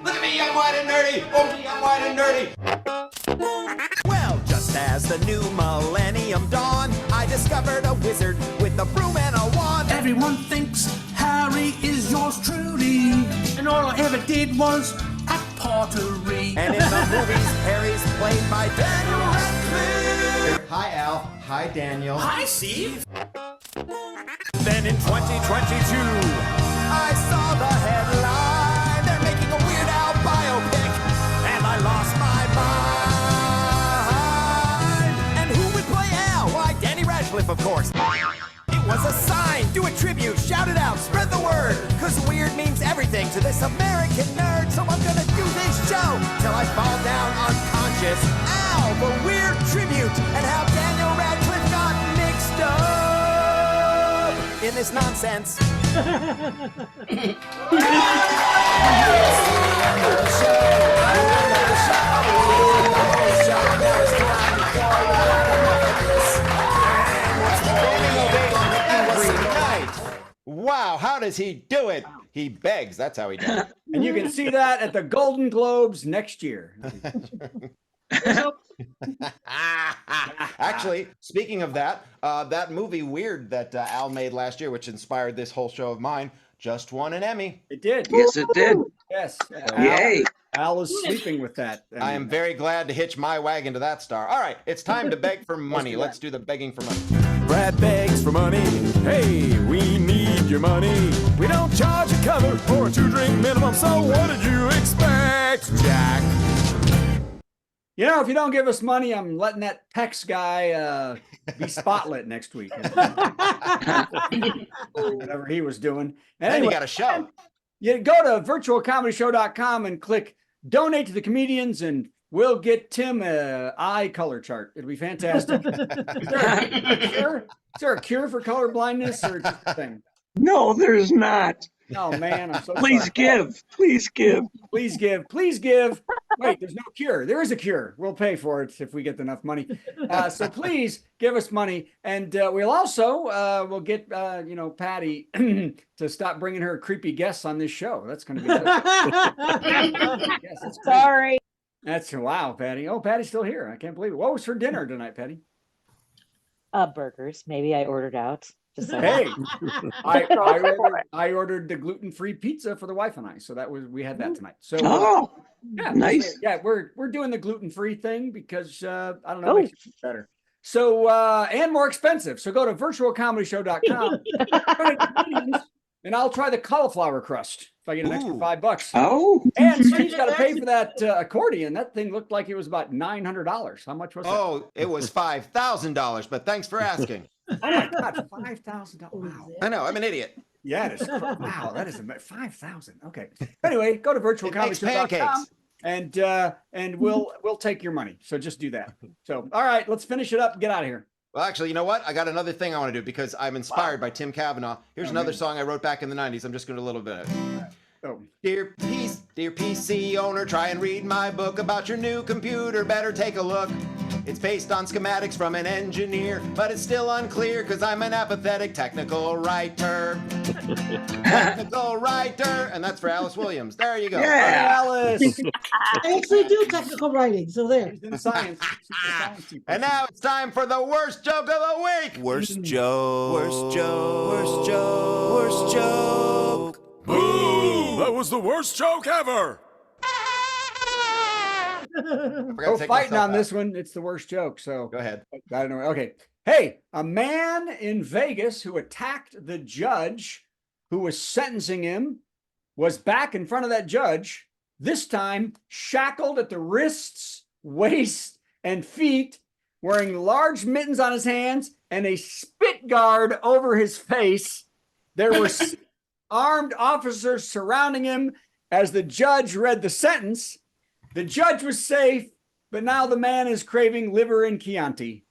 S2: Look at me, I'm white and nerdy. Oh, gee, I'm white and nerdy.
S3: Well, just as the new millennium dawned, I discovered a wizard with a broom and a wand.
S14: Everyone thinks Harry is yours truly, and all I ever did was act pottery.
S3: And in the movies, Harry's played by Daniel Radcliffe.
S2: Hi, Al. Hi, Daniel.
S13: Hi, Steve.
S3: Then in 2022, I saw the headline. They're making a Weird Al biopic, and I lost my mind. And who would play Al? Why, Danny Radcliffe, of course. It was a sign. Do a tribute. Shout it out. Spread the word. Because weird means everything to this American nerd. So I'm going to do this show till I fall down unconscious. Al, the weird tribute, and how Daniel Radcliffe got mixed up in this nonsense.
S2: Wow, how does he do it? He begs. That's how he does it.
S1: And you can see that at the Golden Globes next year.
S2: Actually, speaking of that, that movie Weird that Al made last year, which inspired this whole show of mine, just won an Emmy.
S1: It did.
S5: Yes, it did.
S1: Yes.
S5: Yay.
S1: Al is sleeping with that.
S2: I am very glad to hitch my wagon to that star. All right, it's time to beg for money. Let's do the begging for money.
S3: Brad begs for money. Hey, we need your money. We don't charge a cover or a 2-drink minimum, so what did you expect, Jack?
S1: You know, if you don't give us money, I'm letting that Pex guy be spotlit next week. Whatever he was doing.
S2: And
S1: Anyway,
S2: you got a show.
S1: You go to virtualcomedyshow.com and click donate to the comedians, and we'll get Tim a eye color chart. It'll be fantastic. Is there a cure for color blindness or just a thing?
S5: No, there's not.
S1: Oh man, I'm so
S5: Please
S1: sorry.
S5: give. Please give.
S1: Please give. Please give. Wait, there's no cure. There is a cure. We'll pay for it if we get enough money. So please give us money, and we'll also we'll get Patti to stop bringing her creepy guests on this show. That's going to be good. Yes, that's great.
S7: Sorry.
S1: That's wow, Patti. Oh, Patty's still here. I can't believe it. What was for dinner tonight, Patti?
S7: Burgers. Maybe I ordered out. Just saying.
S1: Hey, I ordered the gluten-free pizza for the wife and I. So we had that tonight. So yeah,
S5: nice.
S1: Yeah, we're doing the gluten-free thing because I don't know, it makes it better. So and more expensive. So go to virtualcomedyshow.com and I'll try the cauliflower crust if I get an extra $5.
S5: Oh.
S1: And Steve's got to pay for that accordion. That thing looked like it was about $900. How much was that?
S2: Oh, it was $5,000, but thanks for asking.
S1: Oh my God, $5,000. Wow.
S2: I know, I'm an idiot.
S1: Yeah, it is. Wow, that is 5,000. Okay. Anyway, go to virtualcomedyshow.com and we'll take your money. So just do that. So all right, let's finish it up and get out of here.
S2: Well, actually, you know what? I got another thing I want to do because I'm inspired by Tim Cavanaugh. Here's another song I wrote back in the 90s. I'm just going to a little bit of it.
S1: Oh.
S2: Dear PC owner, try and read my book about your new computer. Better take a look. It's based on schematics from an engineer, but it's still unclear because I'm an apathetic technical writer. Technical writer, and that's for Alice Williams. There you go.
S1: Yeah, Alice.
S10: I actually do technical writing, so there.
S1: In science.
S2: And now it's time for the worst joke of the week.
S3: Worst joke. Worst joke. Worst joke. Worst joke. Boo! That was the worst joke ever.
S1: Go fighting on this one. It's the worst joke. So
S2: go ahead.
S1: I don't know. Okay. Hey, a man in Vegas who attacked the judge who was sentencing him was back in front of that judge, this time shackled at the wrists, waist, and feet, wearing large mittens on his hands and a spit guard over his face. There were armed officers surrounding him as the judge read the sentence. The judge was safe, but now the man is craving liver and Chianti.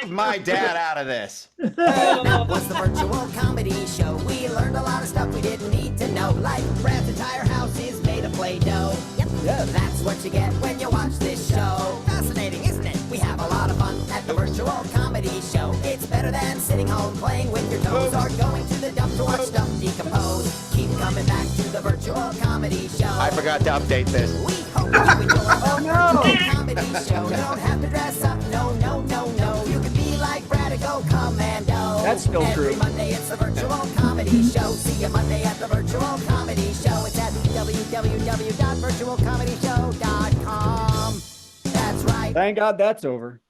S2: My dad out of this.
S4: That was the virtual comedy show. We learned a lot of stuff we didn't need to know, like Brad's entire house is made of Play-Doh. Yep, that's what you get when you watch this show. Fascinating, isn't it? We have a lot of fun at the virtual comedy show. It's better than sitting home playing with your toes or going to the dump to watch stuff decompose. Keep coming back to the virtual comedy show.
S2: I forgot to update this.
S4: We hope you enjoy our virtual comedy show. You don't have to dress up, no. You can be like Brad and go commando.
S1: That's still true.
S4: Every Monday it's the virtual comedy show. See you Monday at the virtual comedy show. It's at www.virtualcomedyshow.com. That's right.
S1: Thank God that's over.